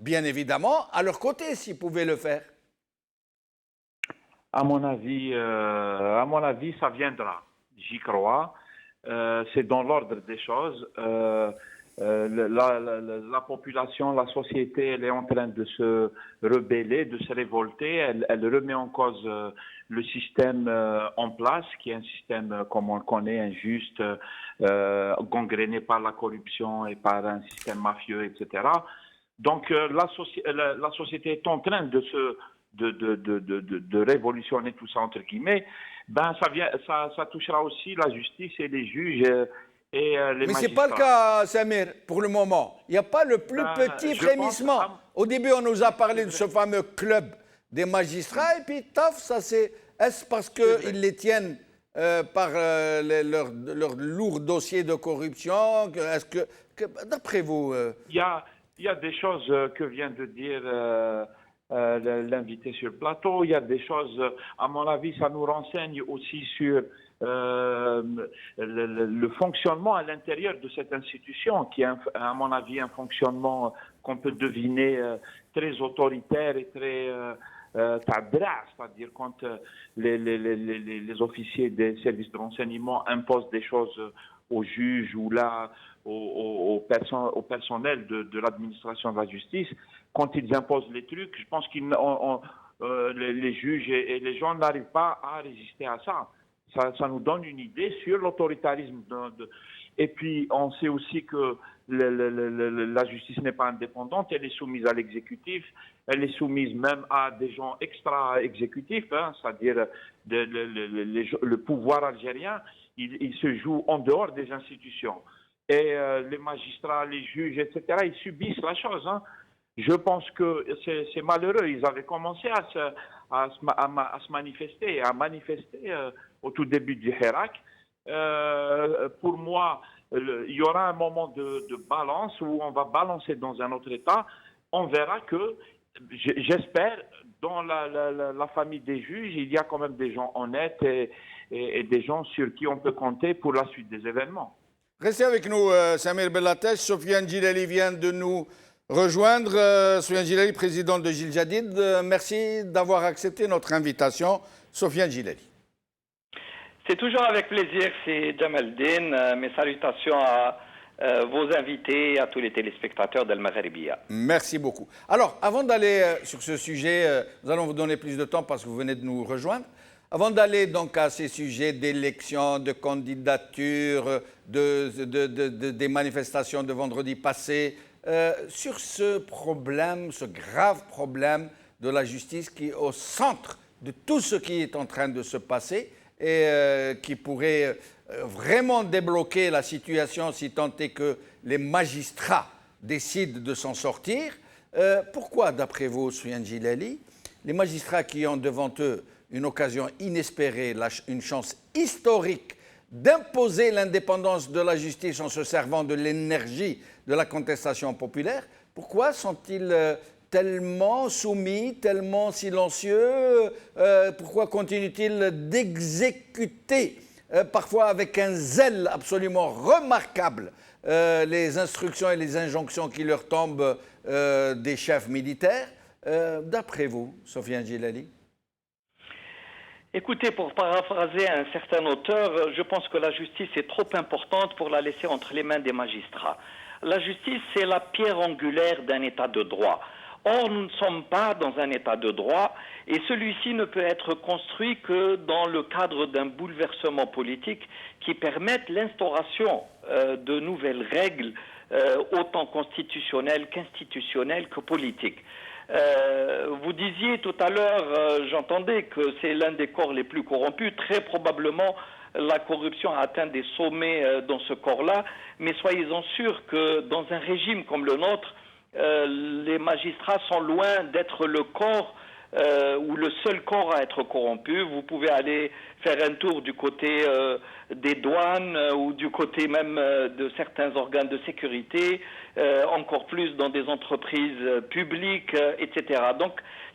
bien évidemment à leur côté s'ils pouvaient le faire. À mon avis, ça viendra. J'y crois. C'est dans l'ordre des choses. La population, la société, elle est en train de se rebeller, de se révolter. Elle remet en cause le système en place, qui est un système, comme on le connaît, injuste, gangréné par la corruption et par un système mafieux, etc. Donc la société est en train de révolutionner tout ça, entre guillemets. Ben, ça touchera aussi la justice et les juges. Mais ce n'est pas le cas, Samir, pour le moment. Il n'y a pas le plus petit frémissement. Au début, on nous a parlé de ce fameux club des magistrats, et puis, taf, ça c'est... Est-ce parce qu'ils les tiennent par leur lourd dossier de corruption? Est-ce que d'après vous... Il y a des choses que vient de dire l'invité sur le plateau. Il y a des choses, à mon avis, ça nous renseigne aussi sur... le fonctionnement à l'intérieur de cette institution, qui est, à mon avis, un fonctionnement qu'on peut deviner très autoritaire et très c'est-à-dire quand les officiers des services de renseignement imposent des choses aux juges ou là au personnel de l'administration de la justice, quand ils imposent les trucs, je pense que les juges et les gens n'arrivent pas à résister à ça. Ça nous donne une idée sur l'autoritarisme. Et puis, on sait aussi que la justice n'est pas indépendante, elle est soumise à l'exécutif, elle est soumise même à des gens extra-exécutifs, hein, c'est-à-dire le pouvoir algérien, il se joue en dehors des institutions. Et les magistrats, les juges, etc., ils subissent la chose. Hein. Je pense que c'est malheureux. Ils avaient commencé à se manifester, au tout début du Hirak. Pour moi, il y aura un moment de balance où on va balancer dans un autre état. On verra que, j'espère, dans la famille des juges, il y a quand même des gens honnêtes et des gens sur qui on peut compter pour la suite des événements. Restez avec nous, Samir Bellatesh. Sofiane Djilali vient de nous rejoindre. Sofiane Djilali, président de Jil Jadid. Merci d'avoir accepté notre invitation. Sofiane Djilali. C'est toujours avec plaisir, c'est Jamaldine. Mes salutations à vos invités et à tous les téléspectateurs d'Al Magharibiya. Merci beaucoup. Alors, avant d'aller sur ce sujet, nous allons vous donner plus de temps parce que vous venez de nous rejoindre. Avant d'aller donc à ces sujets d'élection, de candidature, des manifestations de vendredi passé, sur ce problème, ce grave problème de la justice qui est au centre de tout ce qui est en train de se passer et qui pourrait vraiment débloquer la situation si tant est que les magistrats décident de s'en sortir. Pourquoi, d'après vous, Soufiane Djilali, les magistrats qui ont devant eux une occasion inespérée, une chance historique d'imposer l'indépendance de la justice en se servant de l'énergie de la contestation populaire, pourquoi sont-ils tellement soumis, tellement silencieux? Pourquoi continuent-ils d'exécuter, parfois avec un zèle absolument remarquable, les instructions et les injonctions qui leur tombent des chefs militaires? D'après vous, Soufiane Djilali? Écoutez, pour paraphraser un certain auteur, je pense que la justice est trop importante pour la laisser entre les mains des magistrats. La justice, c'est la pierre angulaire d'un état de droit. Or, nous ne sommes pas dans un état de droit et celui-ci ne peut être construit que dans le cadre d'un bouleversement politique qui permette l'instauration de nouvelles règles, autant constitutionnelles qu'institutionnelles que politiques. Vous disiez tout à l'heure, j'entendais que c'est l'un des corps les plus corrompus. Très probablement, la corruption a atteint des sommets dans ce corps-là. Mais soyez-en sûrs que dans un régime comme le nôtre, les magistrats sont loin d'être le corps ou le seul corps à être corrompu. Vous pouvez aller faire un tour du côté des douanes ou du côté même de certains organes de sécurité, encore plus dans des entreprises publiques, etc. Donc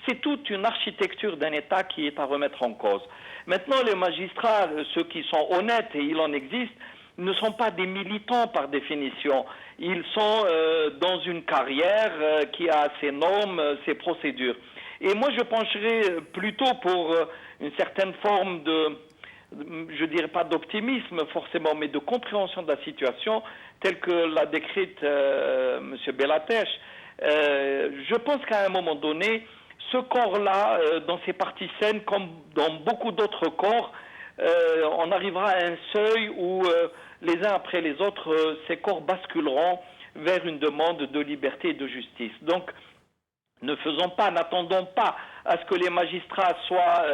c'est toute une architecture d'un État qui est à remettre en cause. Maintenant, les magistrats, ceux qui sont honnêtes, et il en existe, ne sont pas des militants par définition. Ils sont dans une carrière qui a ses normes, ses procédures. Et moi, je pencherais plutôt pour une certaine forme de, je dirais pas d'optimisme forcément, mais de compréhension de la situation telle que l'a décrite M. Bellatesh. Je pense qu'à un moment donné, ce corps-là, dans ses parties saines, comme dans beaucoup d'autres corps, on arrivera à un seuil où les uns après les autres, ces corps basculeront vers une demande de liberté et de justice. Donc, n'attendons pas à ce que les magistrats soient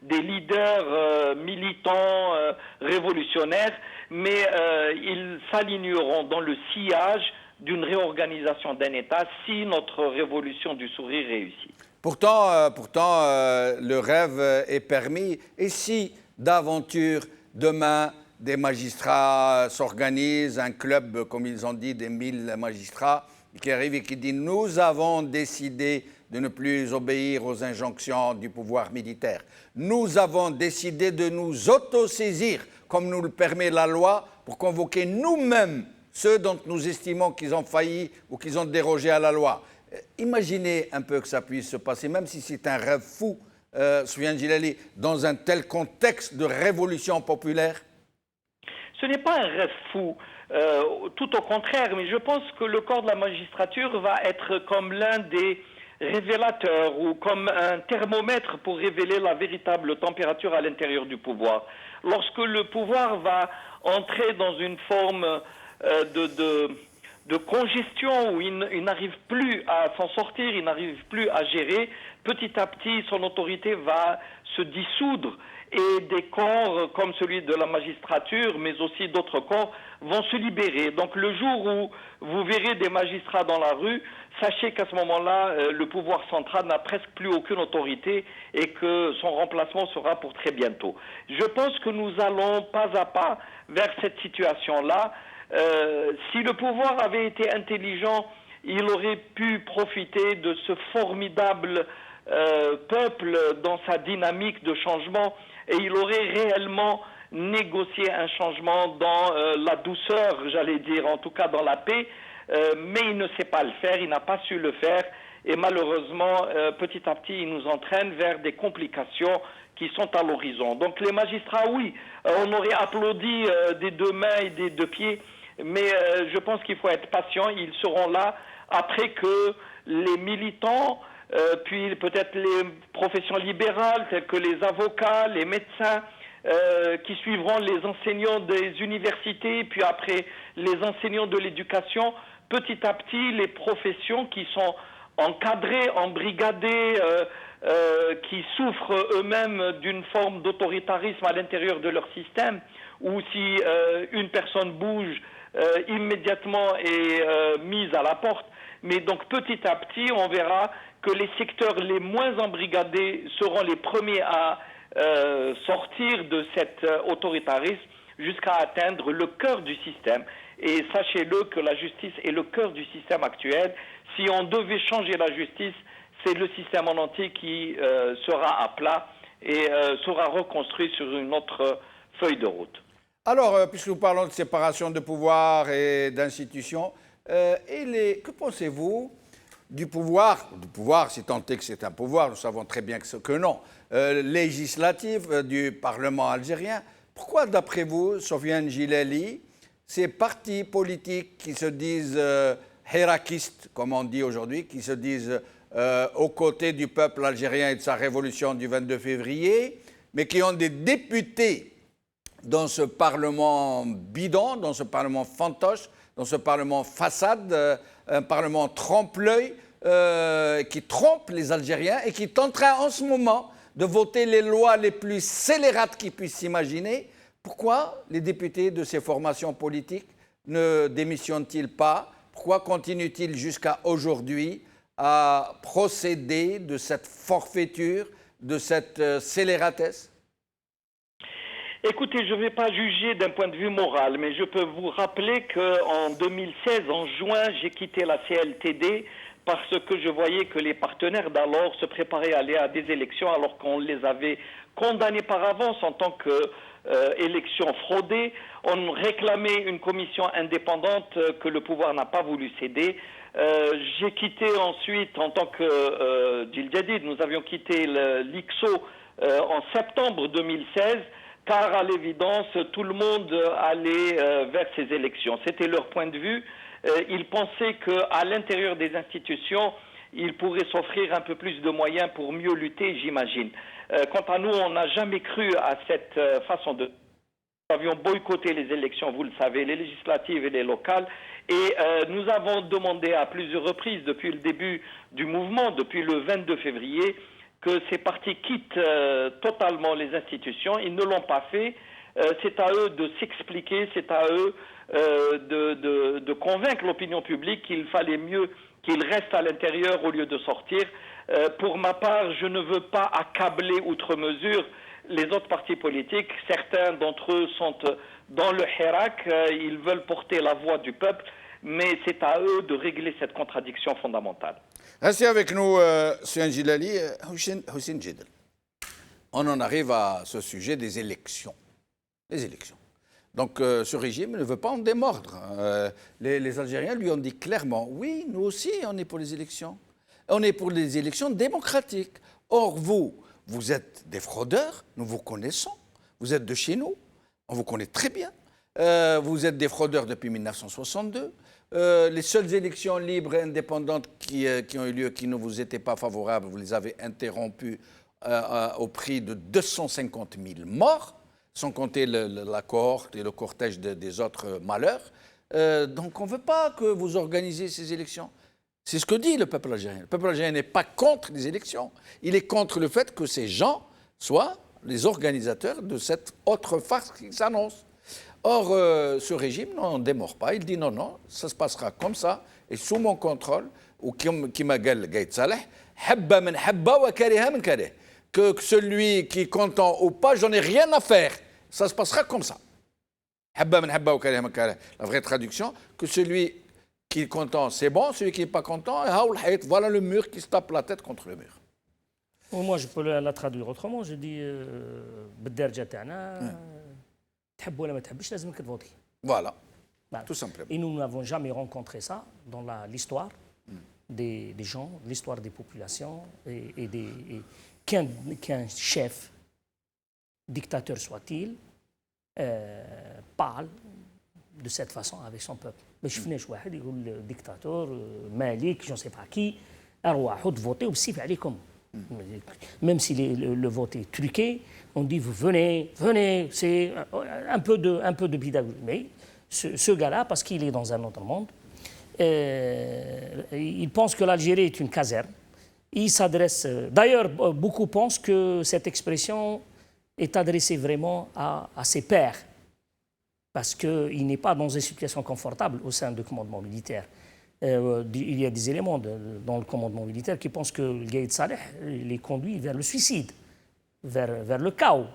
des leaders militants, révolutionnaires, mais ils s'aligneront dans le sillage d'une réorganisation d'un État si notre révolution du sourire réussit. Pourtant, le rêve est permis. Et si d'aventure, demain, des magistrats s'organisent, un club, comme ils ont dit, des 1000 magistrats, qui arrive et qui dit « Nous avons décidé de ne plus obéir aux injonctions du pouvoir militaire. Nous avons décidé de nous autosaisir, comme nous le permet la loi, pour convoquer nous-mêmes ceux dont nous estimons qu'ils ont failli ou qu'ils ont dérogé à la loi. » Imaginez un peu que ça puisse se passer, même si c'est un rêve fou, Soufiane Djilali, dans un tel contexte de révolution populaire. Ce n'est pas un rêve fou. Tout au contraire, mais je pense que le corps de la magistrature va être comme l'un des révélateurs ou comme un thermomètre pour révéler la véritable température à l'intérieur du pouvoir. Lorsque le pouvoir va entrer dans une forme de congestion où il n'arrive plus à s'en sortir, il n'arrive plus à gérer, petit à petit son autorité va se dissoudre. Et des corps comme celui de la magistrature, mais aussi d'autres corps, vont se libérer. Donc le jour où vous verrez des magistrats dans la rue, sachez qu'à ce moment-là, le pouvoir central n'a presque plus aucune autorité et que son remplacement sera pour très bientôt. Je pense que nous allons pas à pas vers cette situation-là. Si le pouvoir avait été intelligent, il aurait pu profiter de ce formidable peuple dans sa dynamique de changement et il aurait réellement négocié un changement dans la douceur, j'allais dire, en tout cas dans la paix, mais il ne sait pas le faire, il n'a pas su le faire et malheureusement, petit à petit, il nous entraîne vers des complications qui sont à l'horizon. Donc les magistrats, oui, on aurait applaudi des deux mains et des deux pieds Mais je pense qu'il faut être patient. Ils seront là après que les militants, puis peut-être les professions libérales, telles que les avocats, les médecins, qui suivront les enseignants des universités, puis après les enseignants de l'éducation, petit à petit, les professions qui sont encadrées, embrigadées, qui souffrent eux-mêmes d'une forme d'autoritarisme à l'intérieur de leur système, ou si une personne bouge, immédiatement est mise à la porte. Mais donc petit à petit, on verra que les secteurs les moins embrigadés seront les premiers à sortir de cet autoritarisme jusqu'à atteindre le cœur du système. Et sachez-le que la justice est le cœur du système actuel. Si on devait changer la justice, c'est le système en entier qui sera à plat et sera reconstruit sur une autre feuille de route. Alors, puisque nous parlons de séparation de pouvoir et d'institutions, que pensez-vous du pouvoir, si tant est que c'est un pouvoir, nous savons très bien que non, législatif du Parlement algérien? Pourquoi, d'après vous, Sofiane Gileli, ces partis politiques qui se disent hirakistes, comme on dit aujourd'hui, qui se disent aux côtés du peuple algérien et de sa révolution du 22 février, mais qui ont des députés dans ce Parlement bidon, dans ce Parlement fantoche, dans ce Parlement façade, un Parlement trompe-l'œil, qui trompe les Algériens et qui est en train en ce moment de voter les lois les plus scélérates qu'ils puissent s'imaginer. Pourquoi les députés de ces formations politiques ne démissionnent-ils pas? Pourquoi continuent-ils jusqu'à aujourd'hui à procéder de cette forfaiture, de cette scélératesse? Écoutez, je ne vais pas juger d'un point de vue moral, mais je peux vous rappeler qu'en 2016, en juin, j'ai quitté la CLTD parce que je voyais que les partenaires d'alors se préparaient à aller à des élections alors qu'on les avait condamnés par avance en tant qu'élections fraudées. On réclamait une commission indépendante que le pouvoir n'a pas voulu céder. J'ai quitté ensuite, en tant que Djil Jadid, nous avions quitté l'IXO en septembre 2016, car à l'évidence, tout le monde allait vers ces élections. C'était leur point de vue. Ils pensaient qu'à l'intérieur des institutions, ils pourraient s'offrir un peu plus de moyens pour mieux lutter, j'imagine. Quant à nous, on n'a jamais cru à cette façon de... Nous avions boycotté les élections, vous le savez, les législatives et les locales, et nous avons demandé à plusieurs reprises depuis le début du mouvement, depuis le 22 février, que ces partis quittent totalement les institutions. Ils ne l'ont pas fait. C'est à eux de s'expliquer, c'est à eux de convaincre l'opinion publique qu'il fallait mieux qu'ils restent à l'intérieur au lieu de sortir. Pour ma part, je ne veux pas accabler outre mesure les autres partis politiques. Certains d'entre eux sont dans le hirak, ils veulent porter la voix du peuple, mais c'est à eux de régler cette contradiction fondamentale. Restez avec nous, Sofiane Gileli. Hussein Jidel. On en arrive à ce sujet des élections. Les élections. Donc, ce régime ne veut pas en démordre. Les Algériens lui ont dit clairement, oui, nous aussi, on est pour les élections. On est pour les élections démocratiques. Or, vous êtes des fraudeurs, nous vous connaissons. Vous êtes de chez nous, on vous connaît très bien. Vous êtes des fraudeurs depuis 1962. Les seules élections libres et indépendantes qui ont eu lieu, qui ne vous étaient pas favorables, vous les avez interrompues au prix de 250 000 morts, sans compter la cohorte et le cortège des autres malheurs. Donc on ne veut pas que vous organisiez ces élections. C'est ce que dit le peuple algérien. Le peuple algérien n'est pas contre les élections. Il est contre le fait que ces gens soient les organisateurs de cette autre farce qui s'annonce. Or, ce régime n'en démord pas. Il dit non, ça se passera comme ça, et sous mon contrôle, ou qui m'a dit Gaït Saleh, habba min habba wa kariha min karih. Que celui qui est content ou pas, j'en ai rien à faire. Ça se passera comme ça. Habba min habba wa kariha min karih. La vraie traduction, que celui qui est content, c'est bon, celui qui n'est pas content, voilà le mur qui se tape la tête contre le mur. Moi, je peux la traduire autrement. Je dis, Voilà, tout simplement. Et nous n'avons jamais rencontré ça dans l'histoire des gens, l'histoire des populations, et qu'un chef, dictateur soit-il, parle de cette façon avec son peuple. Mais je finis واحد يقول le dictateur Malik, je ne sais pas qui, أرواحوا de voter aussi عليكم. Même si le vote est truqué, on dit vous venez, c'est un peu de pédagogie. Mais ce gars-là, parce qu'il est dans un autre monde, il pense que l'Algérie est une caserne. Il s'adresse. D'ailleurs, beaucoup pensent que cette expression est adressée vraiment à ses pairs, parce qu'il n'est pas dans une situation confortable au sein du commandement militaire. Il y a des éléments dans le commandement militaire qui pensent que le Gaïd Saleh les conduit vers le suicide, vers le chaos.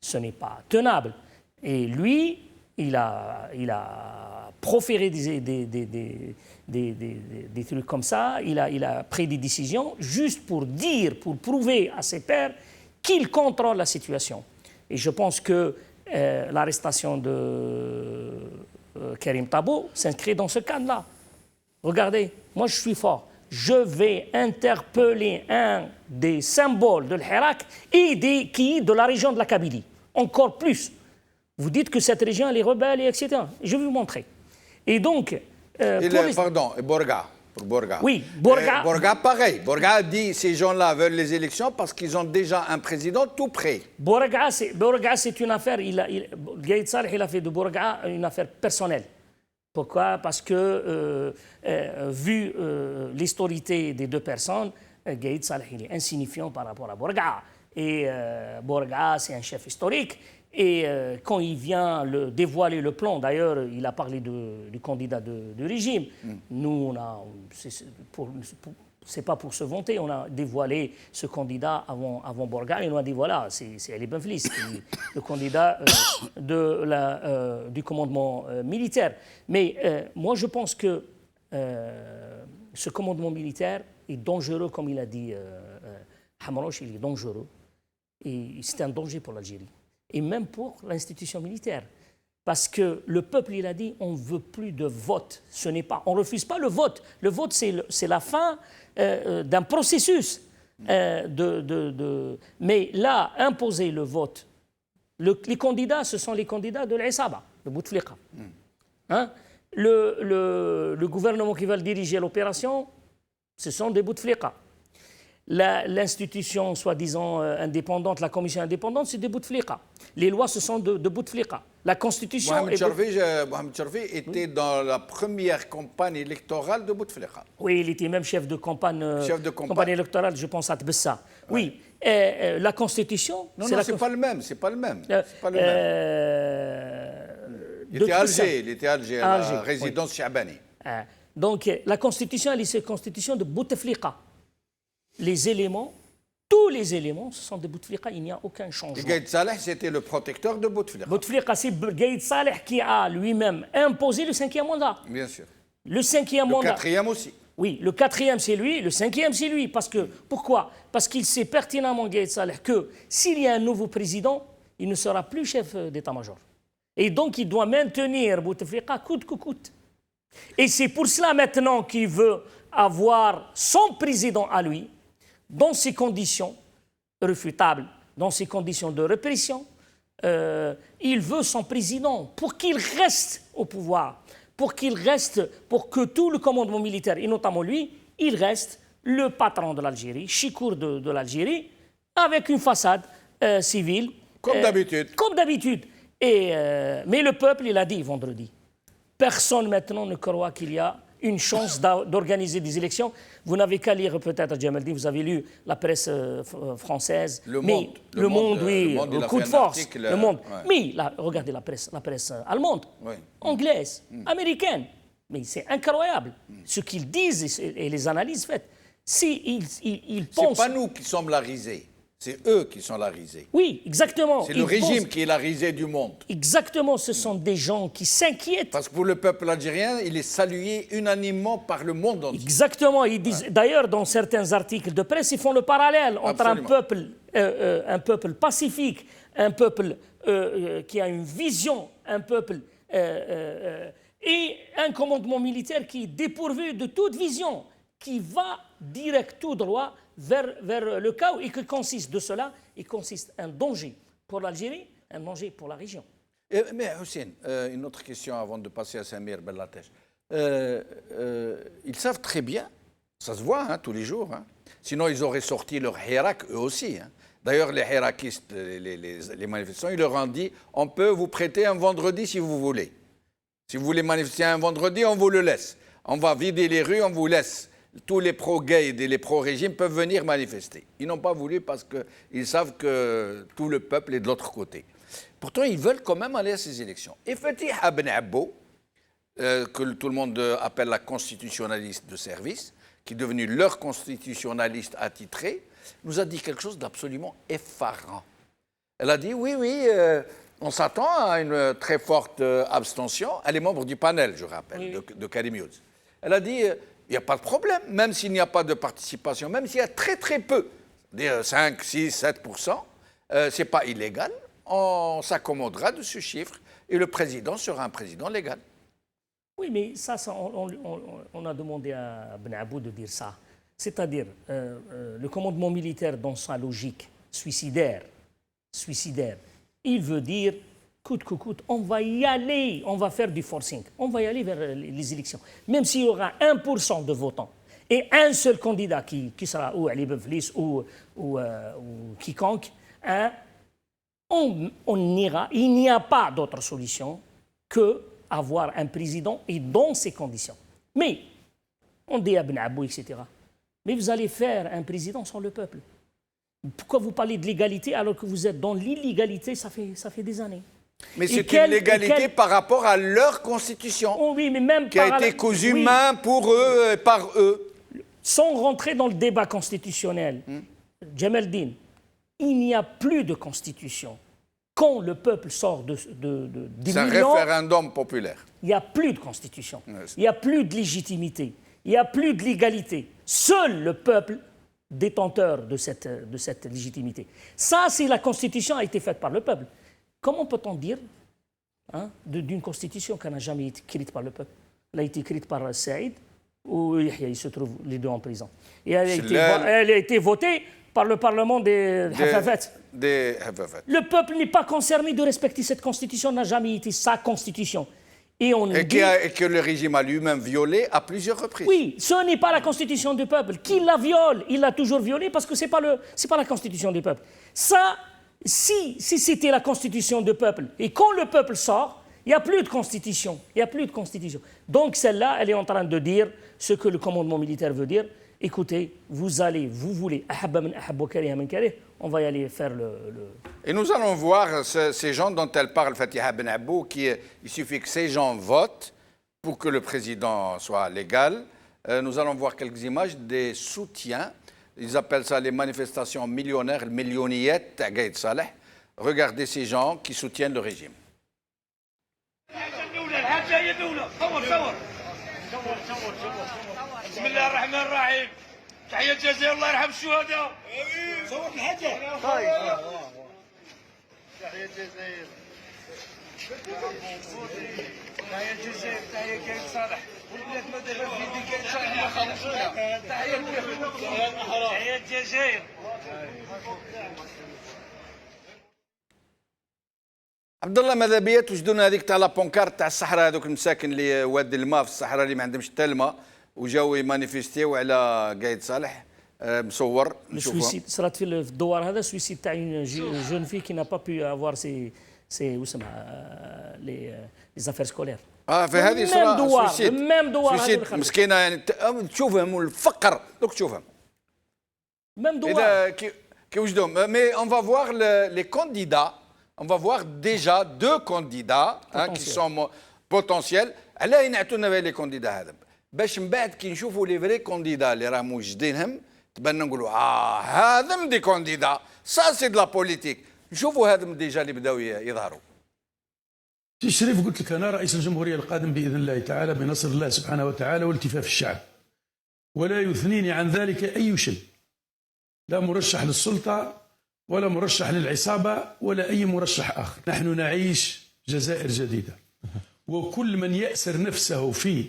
Ce n'est pas tenable. Et lui, il a proféré des trucs comme ça, il a pris des décisions juste pour prouver à ses pairs qu'il contrôle la situation. Et je pense que l'arrestation de Karim Tabo s'inscrit dans ce cadre-là. Regardez, moi je suis fort. Je vais interpeller un des symboles de l'Hirak et qui est de la région de la Kabylie. Encore plus. Vous dites que cette région elle est rebelle, etc. Je vais vous montrer. Et donc... Pardon, Borga. Pour Borga. Oui, Borga. Borga, pareil. Borga a dit ces gens-là veulent les élections parce qu'ils ont déjà un président tout prêt. Borga, c'est une affaire. Gaïd Saleh, il a fait de Borga une affaire personnelle. Pourquoi? Parce que, vu l'historité des deux personnes, Gaïd Saleh il est insignifiant par rapport à Borga. Et Borga, c'est un chef historique. Et quand il vient dévoiler le plan, d'ailleurs, il a parlé du candidat du régime. Nous, c'est pas pour se vanter, on a dévoilé ce candidat avant Borga et on a dit voilà, c'est Ali Benflis, le candidat du commandement militaire. Mais moi, je pense que ce commandement militaire est dangereux, comme il a dit Hamrouche, il est dangereux. Et c'est un danger pour l'Algérie. Et même pour l'institution militaire. Parce que le peuple, il a dit, on ne veut plus de vote. On ne refuse pas le vote. Le vote, c'est la fin d'un processus. Mais là, imposer le vote, les candidats, ce sont les candidats de l'Isaba, de Bouteflika. Hein? Le gouvernement qui va diriger l'opération, ce sont des Bouteflika. L'institution soi-disant indépendante, la commission indépendante, c'est de Bouteflika. Les lois, ce sont de Bouteflika. La constitution... Mohamed Charfi était dans la première campagne électorale de Bouteflika. Oui, il était même chef de campagne électorale, je pense, à Tbessa. Oui, la constitution... Non, c'est pas le même, c'est pas le même. Il était à Alger, à la résidence Chabani. Donc, la constitution, elle est une constitution de Bouteflika. Les éléments, tous les éléments, ce sont de Bouteflika, il n'y a aucun changement. Gaïd Saleh, c'était le protecteur de Bouteflika. Bouteflika, c'est Gaïd Saleh qui a lui-même imposé le 5e mandat. Bien sûr. Le 5e mandat. Le 4e aussi. Oui, le 4e c'est lui, le 5e c'est lui. Pourquoi? Parce qu'il sait pertinemment, Gaïd Saleh, que s'il y a un nouveau président, il ne sera plus chef d'état-major. Et donc il doit maintenir Bouteflika coûte que coûte. Et c'est pour cela maintenant qu'il veut avoir son président à lui, dans ces conditions refutables, dans ces conditions de répression. Il veut son président pour qu'il reste au pouvoir, pour que tout le commandement militaire, et notamment lui, il reste le patron de l'Algérie, Chikour de l'Algérie, avec une façade civile. Comme d'habitude. Comme d'habitude. Mais le peuple, il a dit vendredi, personne maintenant ne croit qu'il y a une chance d'organiser des élections. Vous n'avez qu'à lire peut-être, Djamaldine, vous avez lu la presse française. Le Monde. Le Monde, oui, le coup de force. Le Monde. Ouais. Mais là, regardez la presse allemande, anglaise, américaine. Mais c'est incroyable ce qu'ils disent et les analyses faites. Ils pensent... C'est pas nous qui sommes la risée. C'est eux qui sont la risée. Oui, exactement. C'est le régime qui est la risée du monde. Exactement, ce sont des gens qui s'inquiètent. Parce que pour le peuple algérien, il est salué unanimement par le monde entier. Exactement. Ils disent, d'ailleurs, dans certains articles de presse, ils font le parallèle entre un peuple pacifique, un peuple qui a une vision, un peuple et un commandement militaire qui est dépourvu de toute vision, qui va direct tout droit vers le chaos et que consiste de cela, il consiste un danger pour l'Algérie, un danger pour la région. Mais Hussein, une autre question avant de passer à Samir Bellatesh. Ils savent très bien, ça se voit tous les jours, sinon ils auraient sorti leur hirak eux aussi. D'ailleurs, les hirakistes, les manifestants, ils leur ont dit on peut vous prêter un vendredi si vous voulez. Si vous voulez manifester un vendredi, on vous le laisse. On va vider les rues, on vous laisse. Tous les pro-gays et les pro-régimes peuvent venir manifester. Ils n'ont pas voulu parce qu'ils savent que tout le peuple est de l'autre côté. Pourtant, ils veulent quand même aller à ces élections. Et Fatih Ben Abbo, que tout le monde appelle la constitutionnaliste de service, qui est devenue leur constitutionnaliste attitrée, nous a dit quelque chose d'absolument effarant. Elle a dit, oui, on s'attend à une très forte abstention. Elle est membre du panel, je rappelle, de Karim Younes. Elle a dit, il n'y a pas de problème, même s'il n'y a pas de participation, même s'il y a très très peu, 5, 6, 7%, ce n'est pas illégal, on s'accommodera de ce chiffre et le président sera un président légal. Oui, mais ça on a demandé à Ben Abou de dire ça. C'est-à-dire, le commandement militaire, dans sa logique suicidaire, il veut dire, coûte que coûte, on va y aller, on va faire du forcing, on va y aller vers les élections. Même s'il y aura 1% de votants et un seul candidat qui sera ou Ali Benflis ou quiconque, on ira. Il n'y a pas d'autre solution que avoir un président et dans ces conditions. Mais, on dit à Ben Abou, etc. Mais vous allez faire un président sans le peuple. Pourquoi vous parlez de l'égalité alors que vous êtes dans l'illégalité, ça fait des années. Mais c'est une légalité par rapport à leur constitution, oui, mais même qui a été cousue main pour eux et par eux. Sans rentrer dans le débat constitutionnel, Jamal Din, il n'y a plus de constitution. Quand le peuple sort des c'est un millions, référendum populaire. Il n'y a plus de constitution, il n'y a plus de légitimité, il n'y a plus de légalité. Seul le peuple détenteur de cette légitimité. Ça, c'est la constitution a été faite par le peuple. Comment peut-on dire d'une constitution qui n'a jamais été écrite par le peuple? Elle a été écrite par Saïd ou Yahya, ils se trouvent les deux en prison. Et elle a été votée par le Parlement des Hafafat. Le peuple n'est pas concerné de respecter cette constitution, n'a jamais été sa constitution. Et que le régime a lui-même violé à plusieurs reprises. Oui, ce n'est pas la constitution du peuple. Qui la viole, il l'a toujours violée parce que ce n'est pas la constitution du peuple. Ça, si c'était la constitution du peuple, et quand le peuple sort, il n'y a plus de constitution. Il n'y a plus de constitution. Donc celle-là, elle est en train de dire ce que le commandement militaire veut dire. Écoutez, vous voulez, on va y aller faire le... Et nous allons voir ces gens dont elle parle, Fatiha Ben Abou, il suffit que ces gens votent pour que le président soit légal. Nous allons voir quelques images des soutiens. Ils appellent ça les manifestations millionnaires, millionniyettes à Gaïd Saleh. Regardez ces gens qui soutiennent le régime. بسم الله الرحمن الرحيم تحية الجزائر الله يرحم الشهداء صور الحاجة تحية الجزائر تحية الجزائر تحية كاين صالح والبلاد ما دابا في يدي كاين صالح ما خلصونا تحية الجزائر عبد الله ماذا بيا توجدون هذيك تاع لابونكارت تاع الصحراء هذوك المساكن اللي وادي الماء في الصحراء اللي ما عندهمش حتى الماء وجاو يمانيفيستيو على قايد صالح مصور نشوفهم. صارت في الدوار هذا سويسيد تاع جون في كي نا با بو افوار سي لي زافير سكولير. في هذه صراحه سويسيد مسكينه يعني تشوفهم الفقر دوك تشوفهم. ميم دوار. كي وجدهم مي اون فا فوار لي كانديدا. On va voir déjà deux candidats qui sont potentiels. علاه ينعتونا بها لي كانديدا هذا باش من بعد كي نشوفوا لي فري كانديدا اللي راهم موجدينهم تبان نقولوا هذم دي كانديدا سا سي دو لا بوليتيك. نشوفوا هذم ديجا اللي بداو يظهروا. الشريف قلت لك انا رئيس الجمهوريه القادم باذن الله تعالى بنصر الله سبحانه وتعالى والتفاف الشعب ولا يثنيني عن ذلك اي شيء. لا مرشح للسلطه ولا مرشح للعصابة ولا أي مرشح آخر. نحن نعيش جزائر جديدة وكل من يأسر نفسه في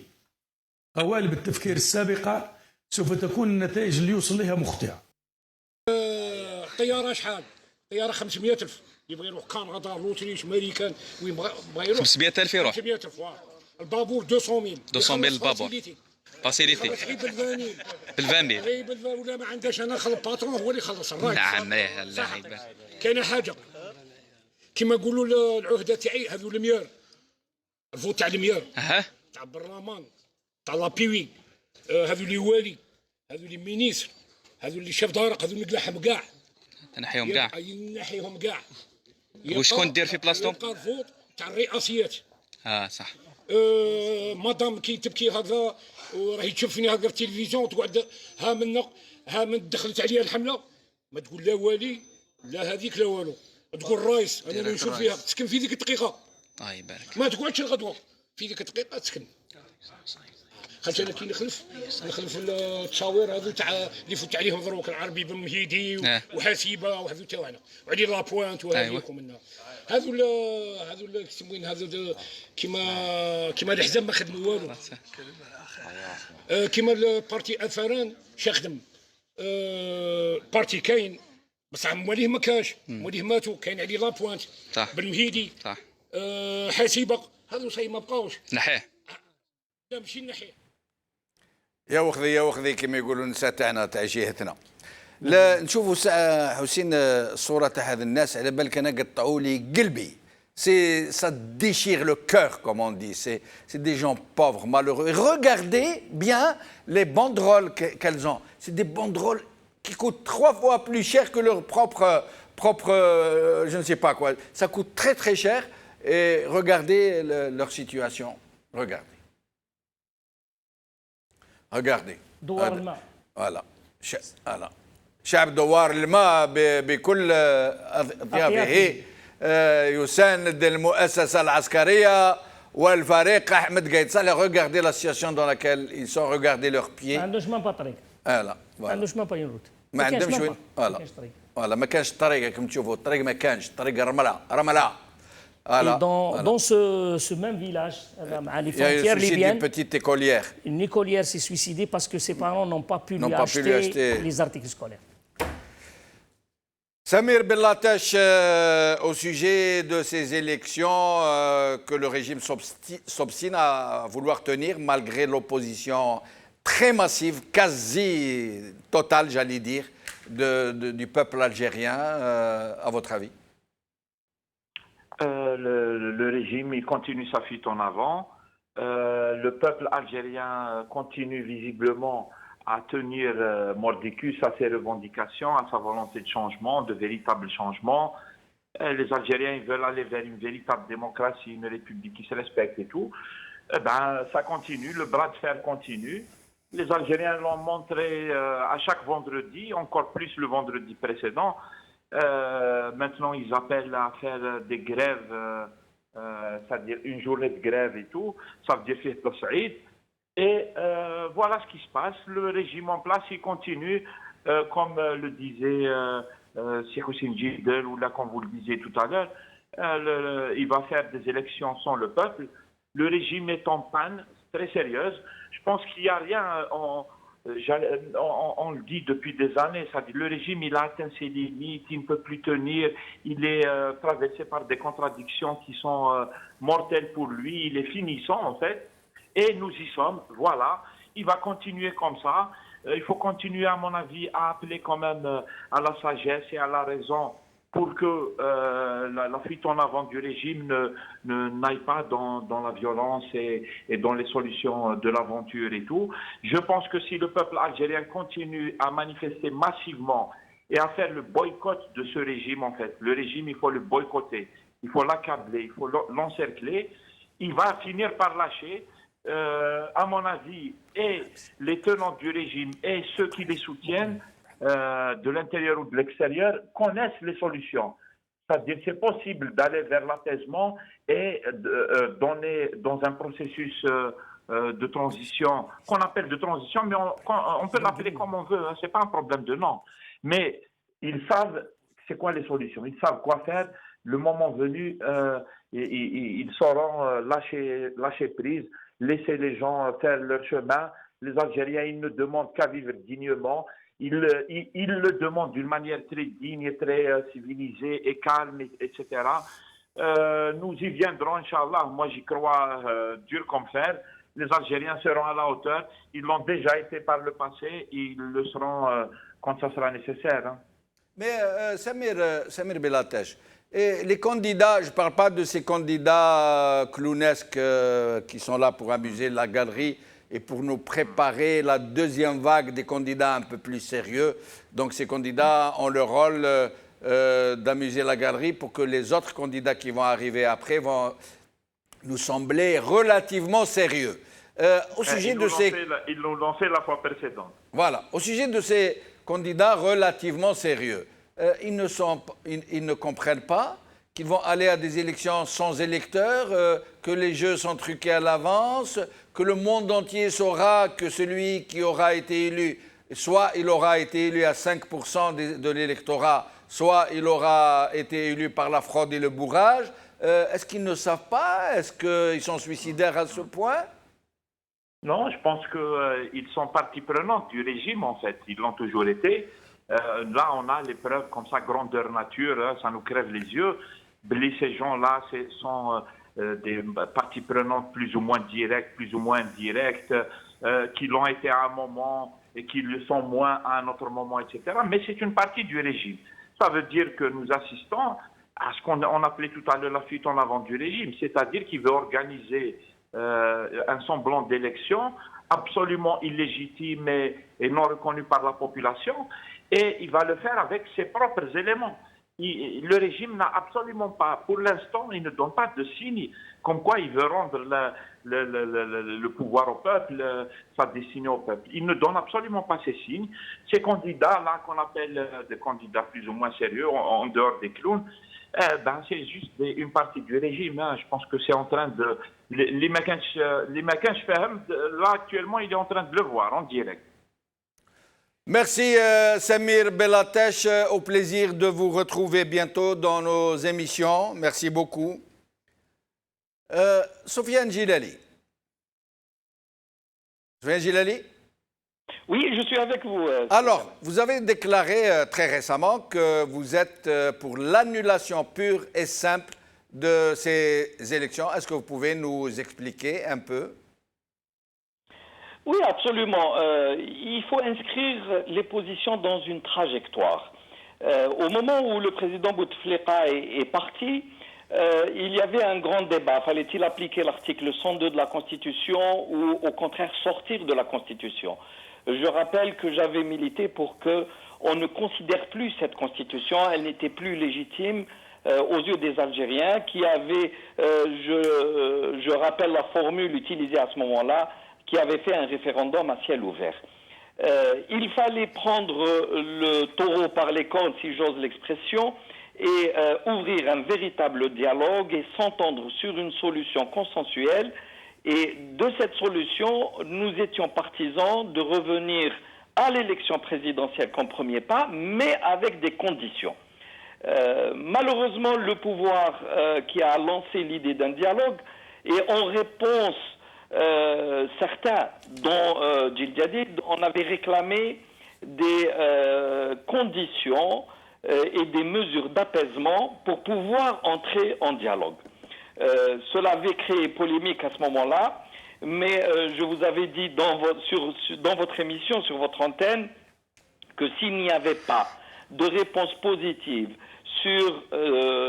قوالب التفكير السابقة سوف تكون النتائج اللي يوصل لها مخطئة. طيارة شحال طياره 500,000 يبغى يروح كندا لوتريش امريكان وين بغى يروح 500,000 يروح. 500,000 البابور 200,000 200,000 البابور فاسيليتي بالفانيل بالفاميل غير بالفانيل ولا ما عندهاش انا خلص باترون هو اللي يخلص الراجل. نعم الله يبارك. كاينه حاجه كما يقولوا العهده تاعي هذو الميار الفوت تاع الميار تاع البرلمان تاع لابيوي هذو اللي والي هذو اللي مينيستر هذو اللي شاف دارق هذو نقلعهم كاع تنحيهم كاع نحيهم كاع. وشكون دير في بلاصتهم؟ يبقى الفوت تاع الرئاسيات. صح. مدام كي تبكي هكذا وراهي تشوفني هكذا في التلفزيون وتقعد ها من دخلت عليها الحمله ما تقول لا والي لا هذيك لا والو تقول الرايس انا اللي نشوف فيها تسكن في ذيك الدقيقه. الله يبارك. ما تقعدش الغدوه في ذيك الدقيقه تسكن. خاطر انا كي نخلف التصاوير هذو تاع اللي فوت عليهم دروك العربي بن مهيدي وحسيبه وهذو تاعنا وعلي لابوانت وهذيكم منا هذو يسمون هذو كيما الحزام ما خدموا والو. كيما البارتي افران شخدم بارتي كاين بصح مواليه ما كاش مواليه ماتوا كاين علي لابوانت بن مهيدي حسيبه هذو صاي ما بقاوش نحيه. لا ماشي نحيه يا وخذي كما يقولوا النساء تاعنا تاع جهتنا. لا نشوفوا ساعه حسين الصوره تاع هذا الناس على بالك انا قطعوا لي قلبي. C'est ça déchire le cœur comme on dit. C'est des gens pauvres, malheureux. Et regardez bien les banderoles qu'elles ont. C'est des banderoles qui coûtent 3 fois plus cher que leur propre je ne sais pas quoi. Ça coûte très très cher. Et regardez leur situation. Regardez. Regardez. دوار الماء. voilà. شعب دوار الماء بكل أطيافه يساند المؤسسة العسكرية والفريق أحمد قايد صالح. Regardez la situation dans laquelle ils sont. Regardez leurs pieds. ما عندوش ما طريق. ما عندوش ما ينروت. ما عندهمش وين. فوالا ما كانش الطريق كما تشوفوا الطريق ما كانش الطريق رملة. Et dans ce même village, à les frontières libyennes, une écolière s'est suicidée parce que ses parents n'ont pas pu lui acheter les articles scolaires. Samir Bellatash, au sujet de ces élections que le régime s'obstine à vouloir tenir malgré l'opposition très massive, quasi totale, j'allais dire, du peuple algérien, à votre avis? Le régime, il continue sa fuite en avant. Le peuple algérien continue visiblement à tenir mordicus à ses revendications, à sa volonté de changement, de véritable changement. Les Algériens ils veulent aller vers une véritable démocratie, une république qui se respecte et tout. Ça continue, le bras de fer continue. Les Algériens l'ont montré à chaque vendredi, encore plus le vendredi précédent. Maintenant, ils appellent à faire des grèves, c'est-à-dire une journée de grève et tout. Ça veut dire faire le Saïd. Et voilà ce qui se passe. Le régime en place, il continue, comme le disait Cheikh Houssine Djidel, ou là, comme vous le disiez tout à l'heure, il va faire des élections sans le peuple. Le régime est en panne, très sérieuse. Je pense qu'il n'y a rien... On le dit depuis des années, c'est-à-dire le régime il a atteint ses limites, il ne peut plus tenir, il est traversé par des contradictions qui sont mortelles pour lui, il est finissant en fait, et nous y sommes, voilà, il va continuer comme ça, il faut continuer à mon avis à appeler quand même à la sagesse et à la raison pour que la fuite en avant du régime n'aille pas dans la violence et dans les solutions de l'aventure et tout. Je pense que si le peuple algérien continue à manifester massivement et à faire le boycott de ce régime, en fait, le régime, il faut le boycotter, il faut l'accabler, il faut l'encercler, il va finir par lâcher. À mon avis, et les tenants du régime et ceux qui les soutiennent, de l'intérieur ou de l'extérieur, connaissent les solutions. C'est-à-dire c'est possible d'aller vers l'apaisement et donner dans un processus de transition, qu'on appelle de transition, mais on peut l'appeler comme on veut, hein, c'est pas un problème de nom. Mais ils savent c'est quoi les solutions, ils savent quoi faire. Le moment venu, ils sauront lâcher prise, laisser les gens faire leur chemin. Les Algériens, ils ne demandent qu'à vivre dignement. il le demande d'une manière très digne, très civilisée et calme, etc. Nous y viendrons, Inch'Allah. Moi, j'y crois dur comme fer. Les Algériens seront à la hauteur. Ils l'ont déjà été par le passé. Ils le seront quand ça sera nécessaire. Hein. Mais Samir Belatech, et les candidats, je ne parle pas de ces candidats clownesques qui sont là pour amuser la galerie et pour nous préparer la deuxième vague des candidats un peu plus sérieux. Donc ces candidats ont le rôle d'amuser la galerie pour que les autres candidats qui vont arriver après vont nous sembler relativement sérieux. Ils l'ont lancé la fois précédente. Voilà. Au sujet de ces candidats relativement sérieux, ils ne comprennent pas qu'ils vont aller à des élections sans électeurs, que les jeux sont truqués à l'avance, que le monde entier saura que celui qui aura été élu, soit il aura été élu à 5% de l'électorat, soit il aura été élu par la fraude et le bourrage. Est-ce qu'ils ne savent pas? Est-ce qu'ils sont suicidaires à ce point? Non, je pense qu'ils sont partie prenante du régime, en fait. Ils l'ont toujours été. Là, on a les preuves comme ça, grandeur nature, hein, ça nous crève les yeux. Ces gens-là sont des parties prenantes plus ou moins directes, plus ou moins indirectes, qui l'ont été à un moment et qui le sont moins à un autre moment, etc. Mais c'est une partie du régime. Ça veut dire que nous assistons à ce qu'on appelait tout à l'heure la fuite en avant du régime, c'est-à-dire qu'il veut organiser un semblant d'élection absolument illégitime et non reconnu par la population, et il va le faire avec ses propres éléments. Le régime n'a absolument pas, pour l'instant, il ne donne pas de signe comme quoi il veut rendre le pouvoir au peuple, sa destinée au peuple. Il ne donne absolument pas ces signes. Ces candidats-là, qu'on appelle des candidats plus ou moins sérieux, en dehors des clowns, c'est juste une partie du régime. Hein. Je pense que c'est en train de... Les Makanch-Fahem, là, actuellement, il est en train de le voir en direct. Merci Samir Belatech, au plaisir de vous retrouver bientôt dans nos émissions. Merci beaucoup. Soufiane Djilali. Soufiane Djilali? Oui, je suis avec vous. Alors, vous avez déclaré très récemment que vous êtes pour l'annulation pure et simple de ces élections. Est-ce que vous pouvez nous expliquer un peu? Oui, absolument. Il faut inscrire les positions dans une trajectoire. Au moment où le président Bouteflika est parti, il y avait un grand débat. Fallait-il appliquer l'article 102 de la Constitution ou au contraire sortir de la Constitution? Je rappelle que j'avais milité pour qu'on ne considère plus cette Constitution. Elle n'était plus légitime aux yeux des Algériens qui avaient, je rappelle la formule utilisée à ce moment-là, qui avait fait un référendum à ciel ouvert. Il fallait prendre le taureau par les cornes, si j'ose l'expression, et ouvrir un véritable dialogue et s'entendre sur une solution consensuelle. Et de cette solution, nous étions partisans de revenir à l'élection présidentielle comme premier pas, mais avec des conditions. Malheureusement, le pouvoir qui a lancé l'idée d'un dialogue, et en réponse, certains, dont Djil Jadid, on avait réclamé des conditions et des mesures d'apaisement pour pouvoir entrer en dialogue. Cela avait créé polémique à ce moment-là, mais je vous avais dit dans votre émission, sur votre antenne, que s'il n'y avait pas de réponse positive sur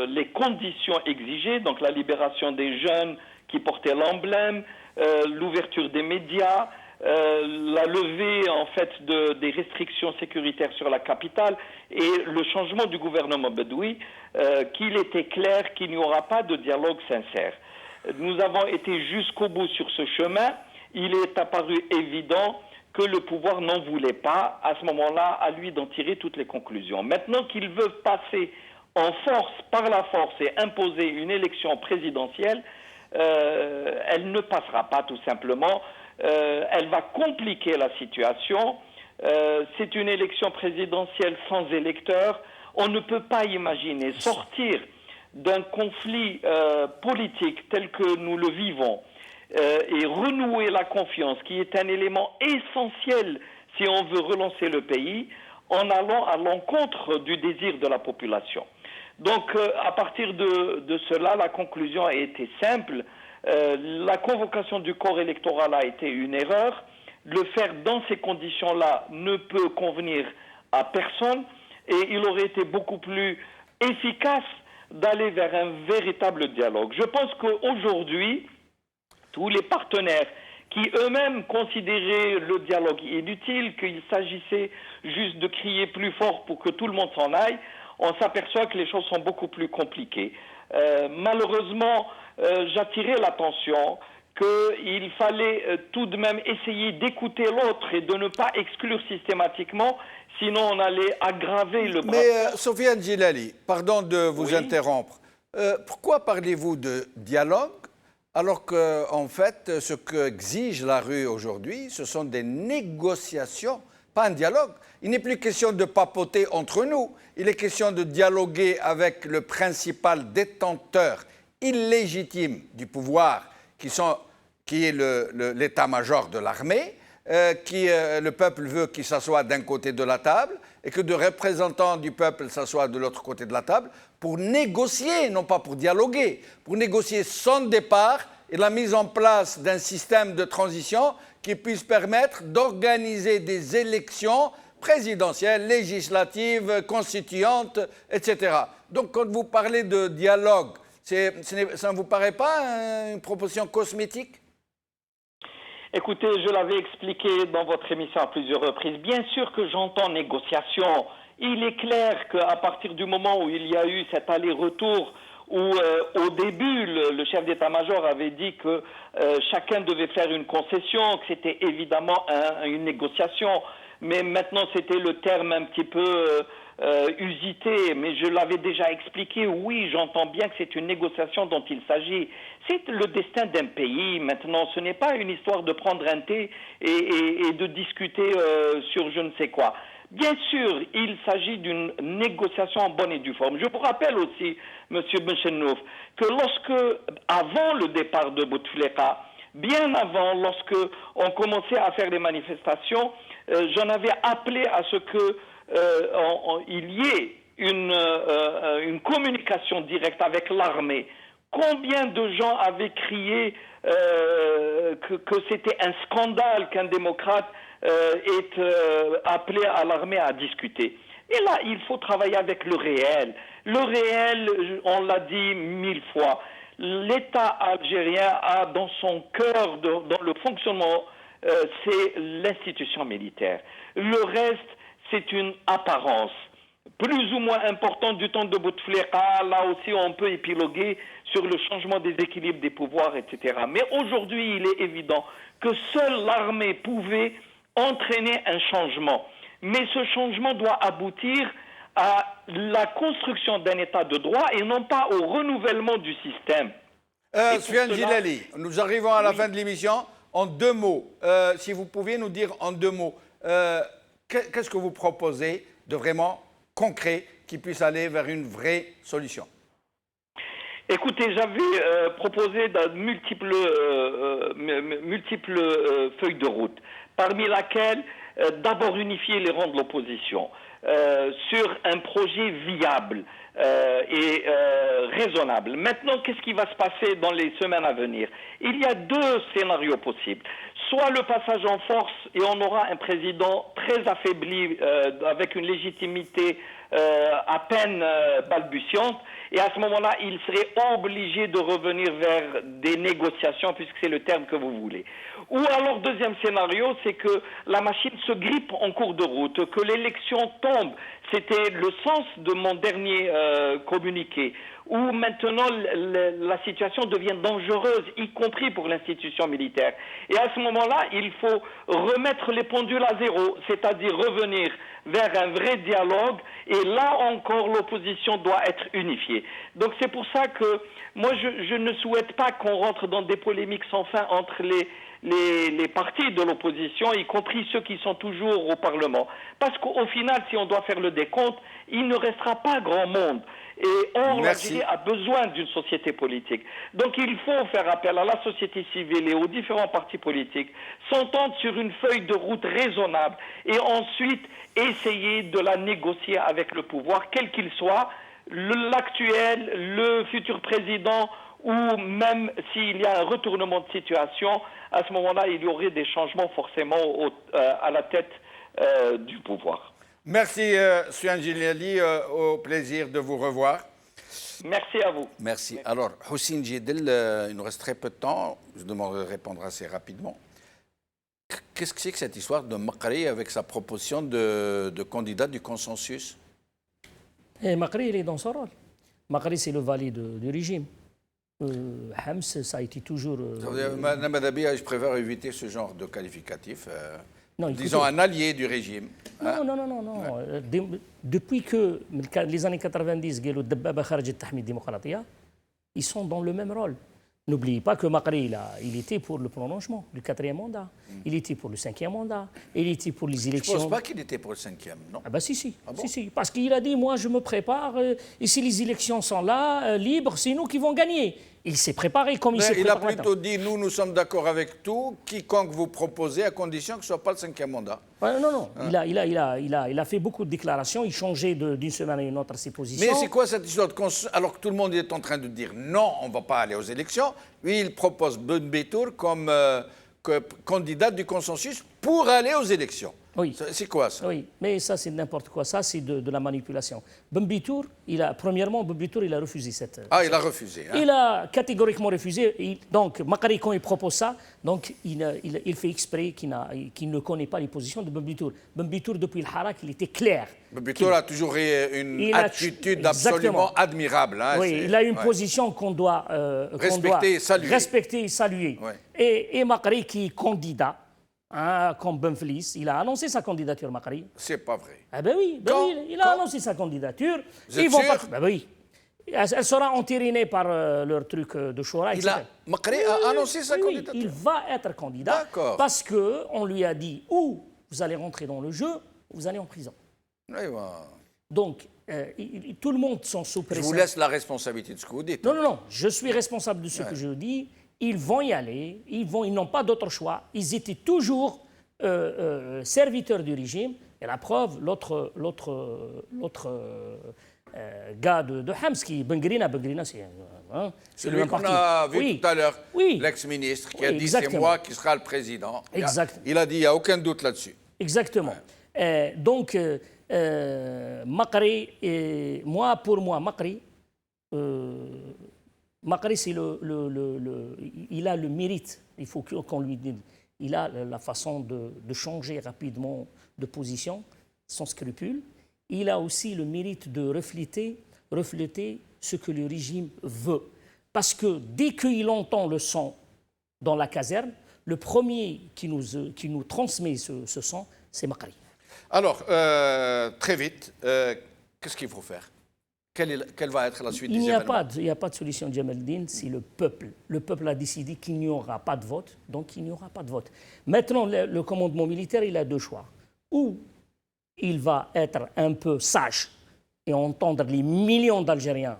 les conditions exigées, donc la libération des jeunes qui portaient l'emblème, l'ouverture des médias, la levée en fait des restrictions sécuritaires sur la capitale et le changement du gouvernement bedoui, qu'il était clair qu'il n'y aura pas de dialogue sincère. Nous avons été jusqu'au bout sur ce chemin. Il est apparu évident que le pouvoir n'en voulait pas, à ce moment-là, à lui d'en tirer toutes les conclusions. Maintenant qu'ils veulent passer en force, par la force, et imposer une élection présidentielle, elle ne passera pas tout simplement. Elle va compliquer la situation. C'est une élection présidentielle sans électeurs. On ne peut pas imaginer sortir d'un conflit politique tel que nous le vivons et renouer la confiance, qui est un élément essentiel si on veut relancer le pays, en allant à l'encontre du désir de la population. Donc, à partir de cela, la conclusion a été simple. La convocation du corps électoral a été une erreur. Le faire dans ces conditions-là ne peut convenir à personne et il aurait été beaucoup plus efficace d'aller vers un véritable dialogue. Je pense qu'aujourd'hui, tous les partenaires qui eux-mêmes considéraient le dialogue inutile, qu'il s'agissait juste de crier plus fort pour que tout le monde s'en aille, on s'aperçoit que les choses sont beaucoup plus compliquées. Malheureusement, j'attirais l'attention qu'il fallait tout de même essayer d'écouter l'autre et de ne pas exclure systématiquement, sinon on allait aggraver le problème. Mais Sofiane Djilali, pardon de vous interrompre. Pourquoi parlez-vous de dialogue alors qu'en fait, ce qu'exige la rue aujourd'hui, ce sont des négociations, pas un dialogue. Il n'est plus question de papoter entre nous, il est question de dialoguer avec le principal détenteur illégitime du pouvoir, qui est l'état-major de l'armée, le peuple veut qu'il s'assoie d'un côté de la table et que des représentants du peuple s'assoient de l'autre côté de la table pour négocier, non pas pour dialoguer, pour négocier son départ et la mise en place d'un système de transition qui puisse permettre d'organiser des élections présidentielles, législatives, constituantes, etc. Donc quand vous parlez de dialogue, ça ne vous paraît pas une proposition cosmétique ? Écoutez, je l'avais expliqué dans votre émission à plusieurs reprises. Bien sûr que j'entends négociation. Il est clair qu'à partir du moment où il y a eu cet aller-retour, où au début, le chef d'état-major avait dit que chacun devait faire une concession, que c'était évidemment une négociation, mais maintenant c'était le terme un petit peu usité, mais je l'avais déjà expliqué. Oui, j'entends bien que c'est une négociation dont il s'agit. C'est le destin d'un pays. Maintenant, ce n'est pas une histoire de prendre un thé et de discuter sur je ne sais quoi. Bien sûr, il s'agit d'une négociation en bonne et due forme. Je vous rappelle aussi, M. Benchenouf, que avant le départ de Bouteflika, bien avant, lorsque on commençait à faire des manifestations, j'en avais appelé à ce que il y ait une communication directe avec l'armée. Combien de gens avaient crié que c'était un scandale qu'un démocrate ait appelé à l'armée à discuter. Et là, il faut travailler avec le réel. Le réel, on l'a dit 1000 fois, l'État algérien a dans son cœur, dans le fonctionnement, c'est l'institution militaire. Le reste, c'est une apparence. Plus ou moins importante du temps de Bouteflika, là aussi on peut épiloguer sur le changement des équilibres des pouvoirs, etc. Mais aujourd'hui, il est évident que seule l'armée pouvait entraîner un changement. Mais ce changement doit aboutir à la construction d'un état de droit et non pas au renouvellement du système. Sofiane Djilali, nous arrivons à la fin de l'émission. En 2 mots, si vous pouviez nous dire en 2 mots, qu'est-ce que vous proposez de vraiment concret qui puisse aller vers une vraie solution? Écoutez, j'avais proposé multiples feuilles de route, parmi laquelle d'abord unifier les rangs de l'opposition sur un projet viable et raisonnable. Maintenant, qu'est-ce qui va se passer dans les semaines à venir? Il y a 2 scénarios possibles. Soit le passage en force et on aura un président très affaibli avec une légitimité à peine balbutiante, et à ce moment-là, il serait obligé de revenir vers des négociations, puisque c'est le terme que vous voulez. Ou alors, deuxième scénario, c'est que la machine se grippe en cours de route, que l'élection tombe. C'était le sens de mon dernier communiqué, où maintenant la situation devient dangereuse, y compris pour l'institution militaire. Et à ce moment-là, il faut remettre les pendules à zéro, c'est-à-dire revenir vers un vrai dialogue, et là encore l'opposition doit être unifiée. Donc c'est pour ça que moi je ne souhaite pas qu'on rentre dans des polémiques sans fin entre les partis de l'opposition, y compris ceux qui sont toujours au Parlement. Parce qu'au final, si on doit faire le décompte, il ne restera pas grand monde. Et or, Merci. l'Algérie a besoin d'une société politique. Donc il faut faire appel à la société civile et aux différents partis politiques, s'entendre sur une feuille de route raisonnable et ensuite essayer de la négocier avec le pouvoir, quel qu'il soit, l'actuel, le futur président, ou même s'il y a un retournement de situation, à ce moment-là, il y aurait des changements forcément à la tête du pouvoir. Merci, Souyan Djilali, au plaisir de vous revoir. Merci à vous. Merci. Alors, Houssine Djedel, il nous reste très peu de temps. Je demanderai de répondre assez rapidement. Qu'est-ce que c'est que cette histoire de Makri avec sa proposition de candidat du consensus? Et Makri, il est dans son rôle. Makri, c'est le valet du régime. Hams, ça a été toujours... Madame Madabia, je préfère éviter ce genre de qualificatif. Non, écoutez, disons un allié du régime. Non. Depuis que les années 90, ils sont dans le même rôle. N'oubliez pas que Makri, il était pour le prolongement du 4e mandat. Il était pour le 5e mandat. Il était pour les élections. Je ne pense pas qu'il était pour le 5e, non? Ah ben si. Ah bon? Si. Parce qu'il a dit, moi je me prépare, et si les élections sont là, libres, c'est nous qui vont gagner. Il s'est préparé comme il s'est préparé. Il a plutôt dit, nous sommes d'accord avec tout, quiconque vous proposez, à condition que ce ne soit pas le 5e mandat. Non. Il a fait beaucoup de déclarations, il changeait d'une semaine à une autre ses positions. Mais c'est quoi cette histoire de consensus? Alors que tout le monde est en train de dire non, on ne va pas aller aux élections. Lui, il propose Ben Betour comme candidat du consensus pour aller aux élections. Oui. C'est quoi ça? Oui, mais ça c'est n'importe quoi, ça c'est de la manipulation. Ben Betour, premièrement, Ben Betour, il a refusé cette... il a refusé. Il a catégoriquement refusé. Donc, Makri, quand il propose ça, donc, il fait exprès qu'il ne connaît pas les positions de Ben Betour. Ben Betour, depuis le Harak, il était clair. Ben Betour a toujours eu une attitude absolument admirable. Oui, il a une position qu'on doit respecter et saluer. Ouais. Et Makri, qui est candidat, comme Benflis, il a annoncé sa candidature, Makri. C'est pas vrai. Ah ben oui, il a annoncé sa candidature. Vous êtes sûr? Ben oui. Elle sera entérinée par leur truc de Shura. Makri a annoncé sa candidature. Il va être candidat parce qu'on lui a dit ou vous allez rentrer dans le jeu, ou vous allez en prison. Donc, tout le monde sont sous pression. Je vous laisse la responsabilité de ce que vous dites. Non, je suis responsable de ce que je dis. Ils vont y aller, ils n'ont pas d'autre choix. Ils étaient toujours serviteurs du régime. Et la preuve, l'autre gars de Hams, qui Bengrina, c'est lui qu'on a vu tout à l'heure, l'ex-ministre, qui a dit c'est moi qui sera le président. Il a dit il n'y a aucun doute là-dessus. Exactement. Donc, Makri, pour moi, Makri, c'est il a le mérite, il faut qu'on lui dise, il a la façon de changer rapidement de position, sans scrupule. Il a aussi le mérite de refléter ce que le régime veut. Parce que dès qu'il entend le son dans la caserne, le premier qui nous transmet ce son, c'est Makri. Alors, très vite, qu'est-ce qu'il faut faire? Quelle va être la suite des événements? Il n'y a pas de solution, Djamaldine, c'est le peuple. Le peuple a décidé qu'il n'y aura pas de vote, donc il n'y aura pas de vote. Maintenant, le commandement militaire, il a deux choix. Ou il va être un peu sage et entendre les millions d'Algériens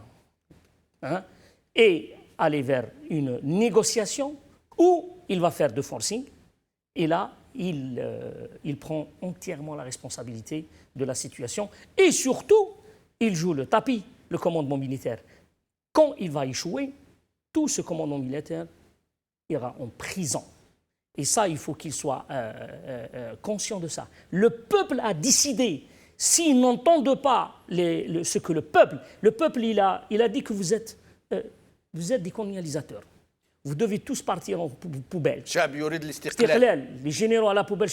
et aller vers une négociation, ou il va faire de forcing, et là, il prend entièrement la responsabilité de la situation, et surtout, il joue le tapis, le commandement militaire. Quand il va échouer, tout ce commandement militaire ira en prison. Et ça, il faut qu'il soit conscient de ça. Le peuple a décidé. S'ils n'entendent pas ce que le peuple il a dit que vous êtes des colonialisateurs. Vous devez tous partir en poubelle. Les généraux à la poubelle,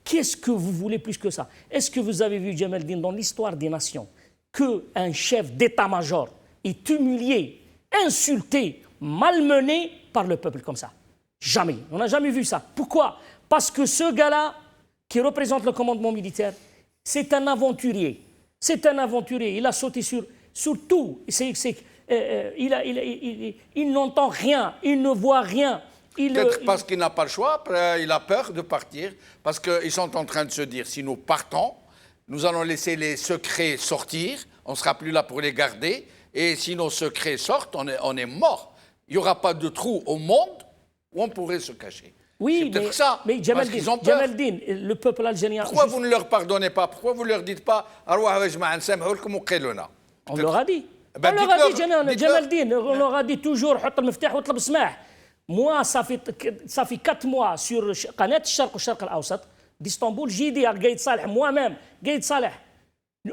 qu'est-ce que vous voulez plus que ça? Est-ce que vous avez vu, Djamaldine, dans l'histoire des nations, qu'un chef d'état-major est humilié, insulté, malmené par le peuple comme ça? Jamais. On n'a jamais vu ça. Pourquoi? Parce que ce gars-là, qui représente le commandement militaire, c'est un aventurier. C'est un aventurier. Il a sauté sur tout. Il n'entend rien. Il ne voit rien. Peut-être parce qu'il n'a pas le choix, il a peur de partir, parce qu'ils sont en train de se dire, si nous partons, nous allons laisser les secrets sortir, on ne sera plus là pour les garder, et si nos secrets sortent, on est mort. Il n'y aura pas de trou au monde où on pourrait se cacher. Oui, mais Jamaldine, le peuple algérien... Pourquoi vous ne leur pardonnez pas? Pourquoi vous ne leur dites pas « On leur a dit. On leur a dit, Jamaldine, on leur a dit toujours « Moi, ça fait 4 mois sur Qanat Sharq ou Sharq al-Awsat d'Istanbul, j'ai dit à Gaïd Saleh, moi-même, Gaïd Saleh,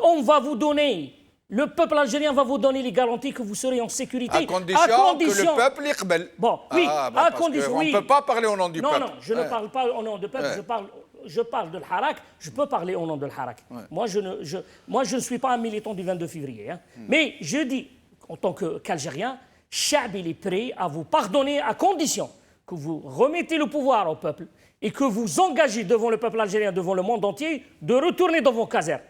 on va vous donner... Le peuple algérien va vous donner les garanties que vous serez en sécurité. À condition que le peuple y Bon, oui, à condition. On ne peut pas parler au nom du peuple. Non, je ne parle pas au nom du peuple, je parle de l'Harak, je peux parler au nom de l'Harak. Moi, je ne suis pas un militant du 22 février. Hein. Mais je dis, en tant qu'Algérien, Chab, il est prêt à vous pardonner à condition que vous remettez le pouvoir au peuple et que vous engagez devant le peuple algérien, devant le monde entier, de retourner dans vos casernes.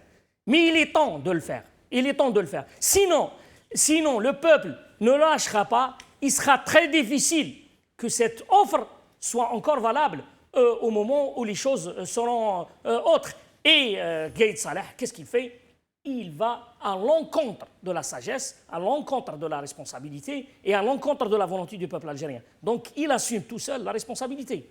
Mais il est temps de le faire. Il est temps de le faire. Sinon, le peuple ne lâchera pas. Il sera très difficile que cette offre soit encore valable au moment où les choses seront autres. Et Gaïd Saleh, qu'est-ce qu'il fait? Il va à l'encontre de la sagesse, à l'encontre de la responsabilité et à l'encontre de la volonté du peuple algérien. Donc, il assume tout seul la responsabilité.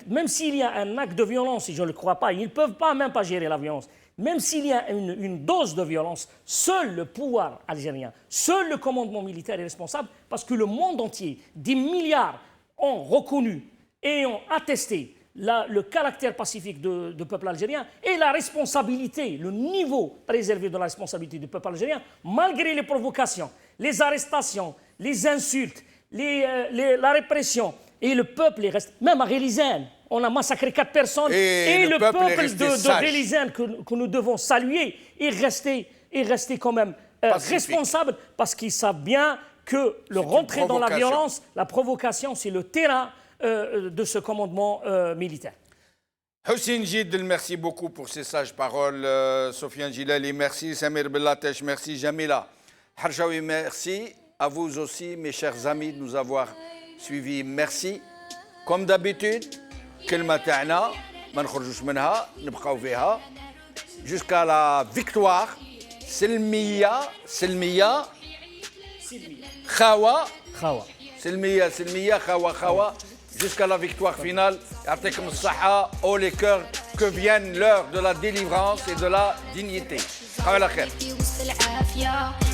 Même s'il y a un acte de violence, et je ne le crois pas, ils ne peuvent même pas gérer la violence. Même s'il y a une dose de violence, seul le pouvoir algérien, seul le commandement militaire est responsable parce que le monde entier, des milliards, ont reconnu et ont attesté le caractère pacifique du peuple algérien et la responsabilité, le niveau très élevé de la responsabilité du peuple algérien, malgré les provocations, les arrestations, les insultes, la répression. Et le peuple est resté, même à Relizane, on a massacré 4 personnes. Et le peuple de Relizane, que nous devons saluer, est resté quand même responsable parce qu'ils savent bien que le rentrer dans la violence, la provocation, c'est le terrain de ce commandement militaire. Houssine Jidl, merci beaucoup pour ces sages paroles. Sofiane Jilali, merci. Samir Bellatesh, merci. Jamila Harjaoui, merci. À vous aussi, mes chers amis, de nous avoir suivis. Merci. Comme d'habitude, كلمة تاعنا ما نخرجوش منها نبقاو فيها jusqu'à la victoire سلمية خاوة سلمية خاوة jusqu'à la victoire finale. يعطيكم الصحة. Haut les cœurs, que vienne l'heure de la délivrance et de la dignité. على خير.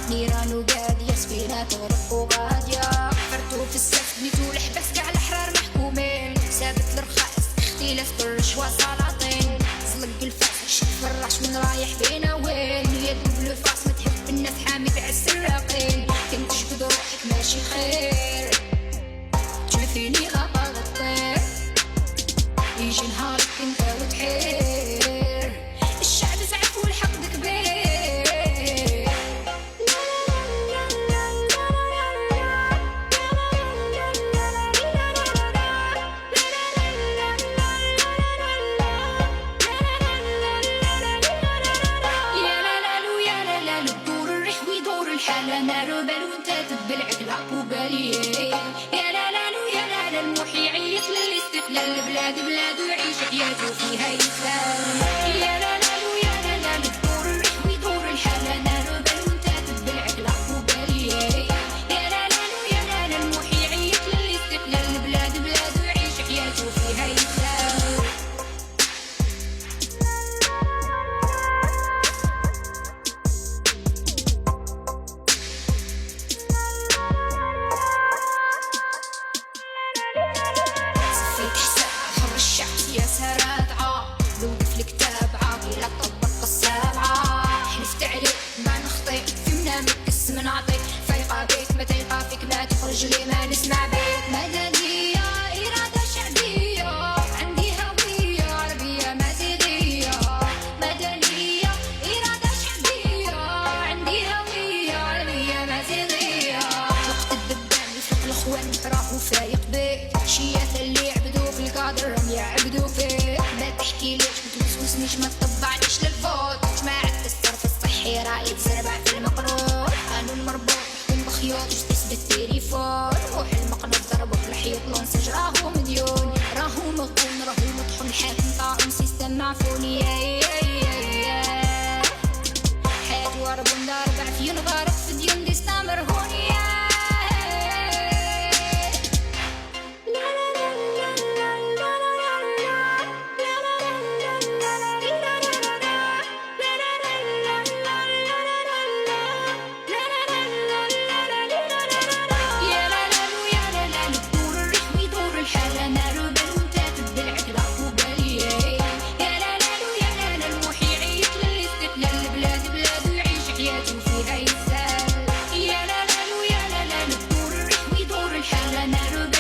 نيران وقادية سفينة تغرق وغادية فرتو في السقف نيتو الحبس كاع الأحرار محكومين ثابت الرخاص اختلاف بالرشوة سلاطين زلق الفاس شوف الراش من رايح فينا وين يدوب لو فاس ما تحب الناس حامي تاع السراقين كنت تشبد روحك ماشي خير تشوفيني غلطين يجي نهارك انت وتحير الشعب زعف والحقد كبير نار وبال وانت تبل عقلك وبالي يا لا لا لو يا لا لا المحي يعيط للاستقلال البلاد بلاد ويعيش حياته فيها يسال يا لا لا لو يا لا لا تدور الريح ويدور الحال نار وبال وانت تبل عقلك وبالي يا لا لا لو يا لا لا المحي يعيط للاستقلال البلاد بلاد ويعيش حياته فيها يسال رجلي ما نسمع بيت مدنية إرادة شعبية عندي هوية عربية مزيدية مدنية إرادة شعبية عندي هوية عربية مزيدية وقت الدبان يفلق الأخوان راهو فايق بيت شياث اللي عبدو في القادر راهم يعبدو فيه ما تحكي ليش ما توسوسنيش ما تطبعنيش للفوت جماعة الصرف الصحي راهي تزربع في المقرور قانون مربوط بخيوط بالتليفون روح المقنطة ضربك الحيط لونسج راهو مديون راهو مغبون راهو مطحون الحاكم طاعون سيستم معفون حياة وربون دار بعفين غارق في ديون ديستا مرهون فيها يسال يا لا لا يا لا لا ندور الريح ويدور الحالة نارو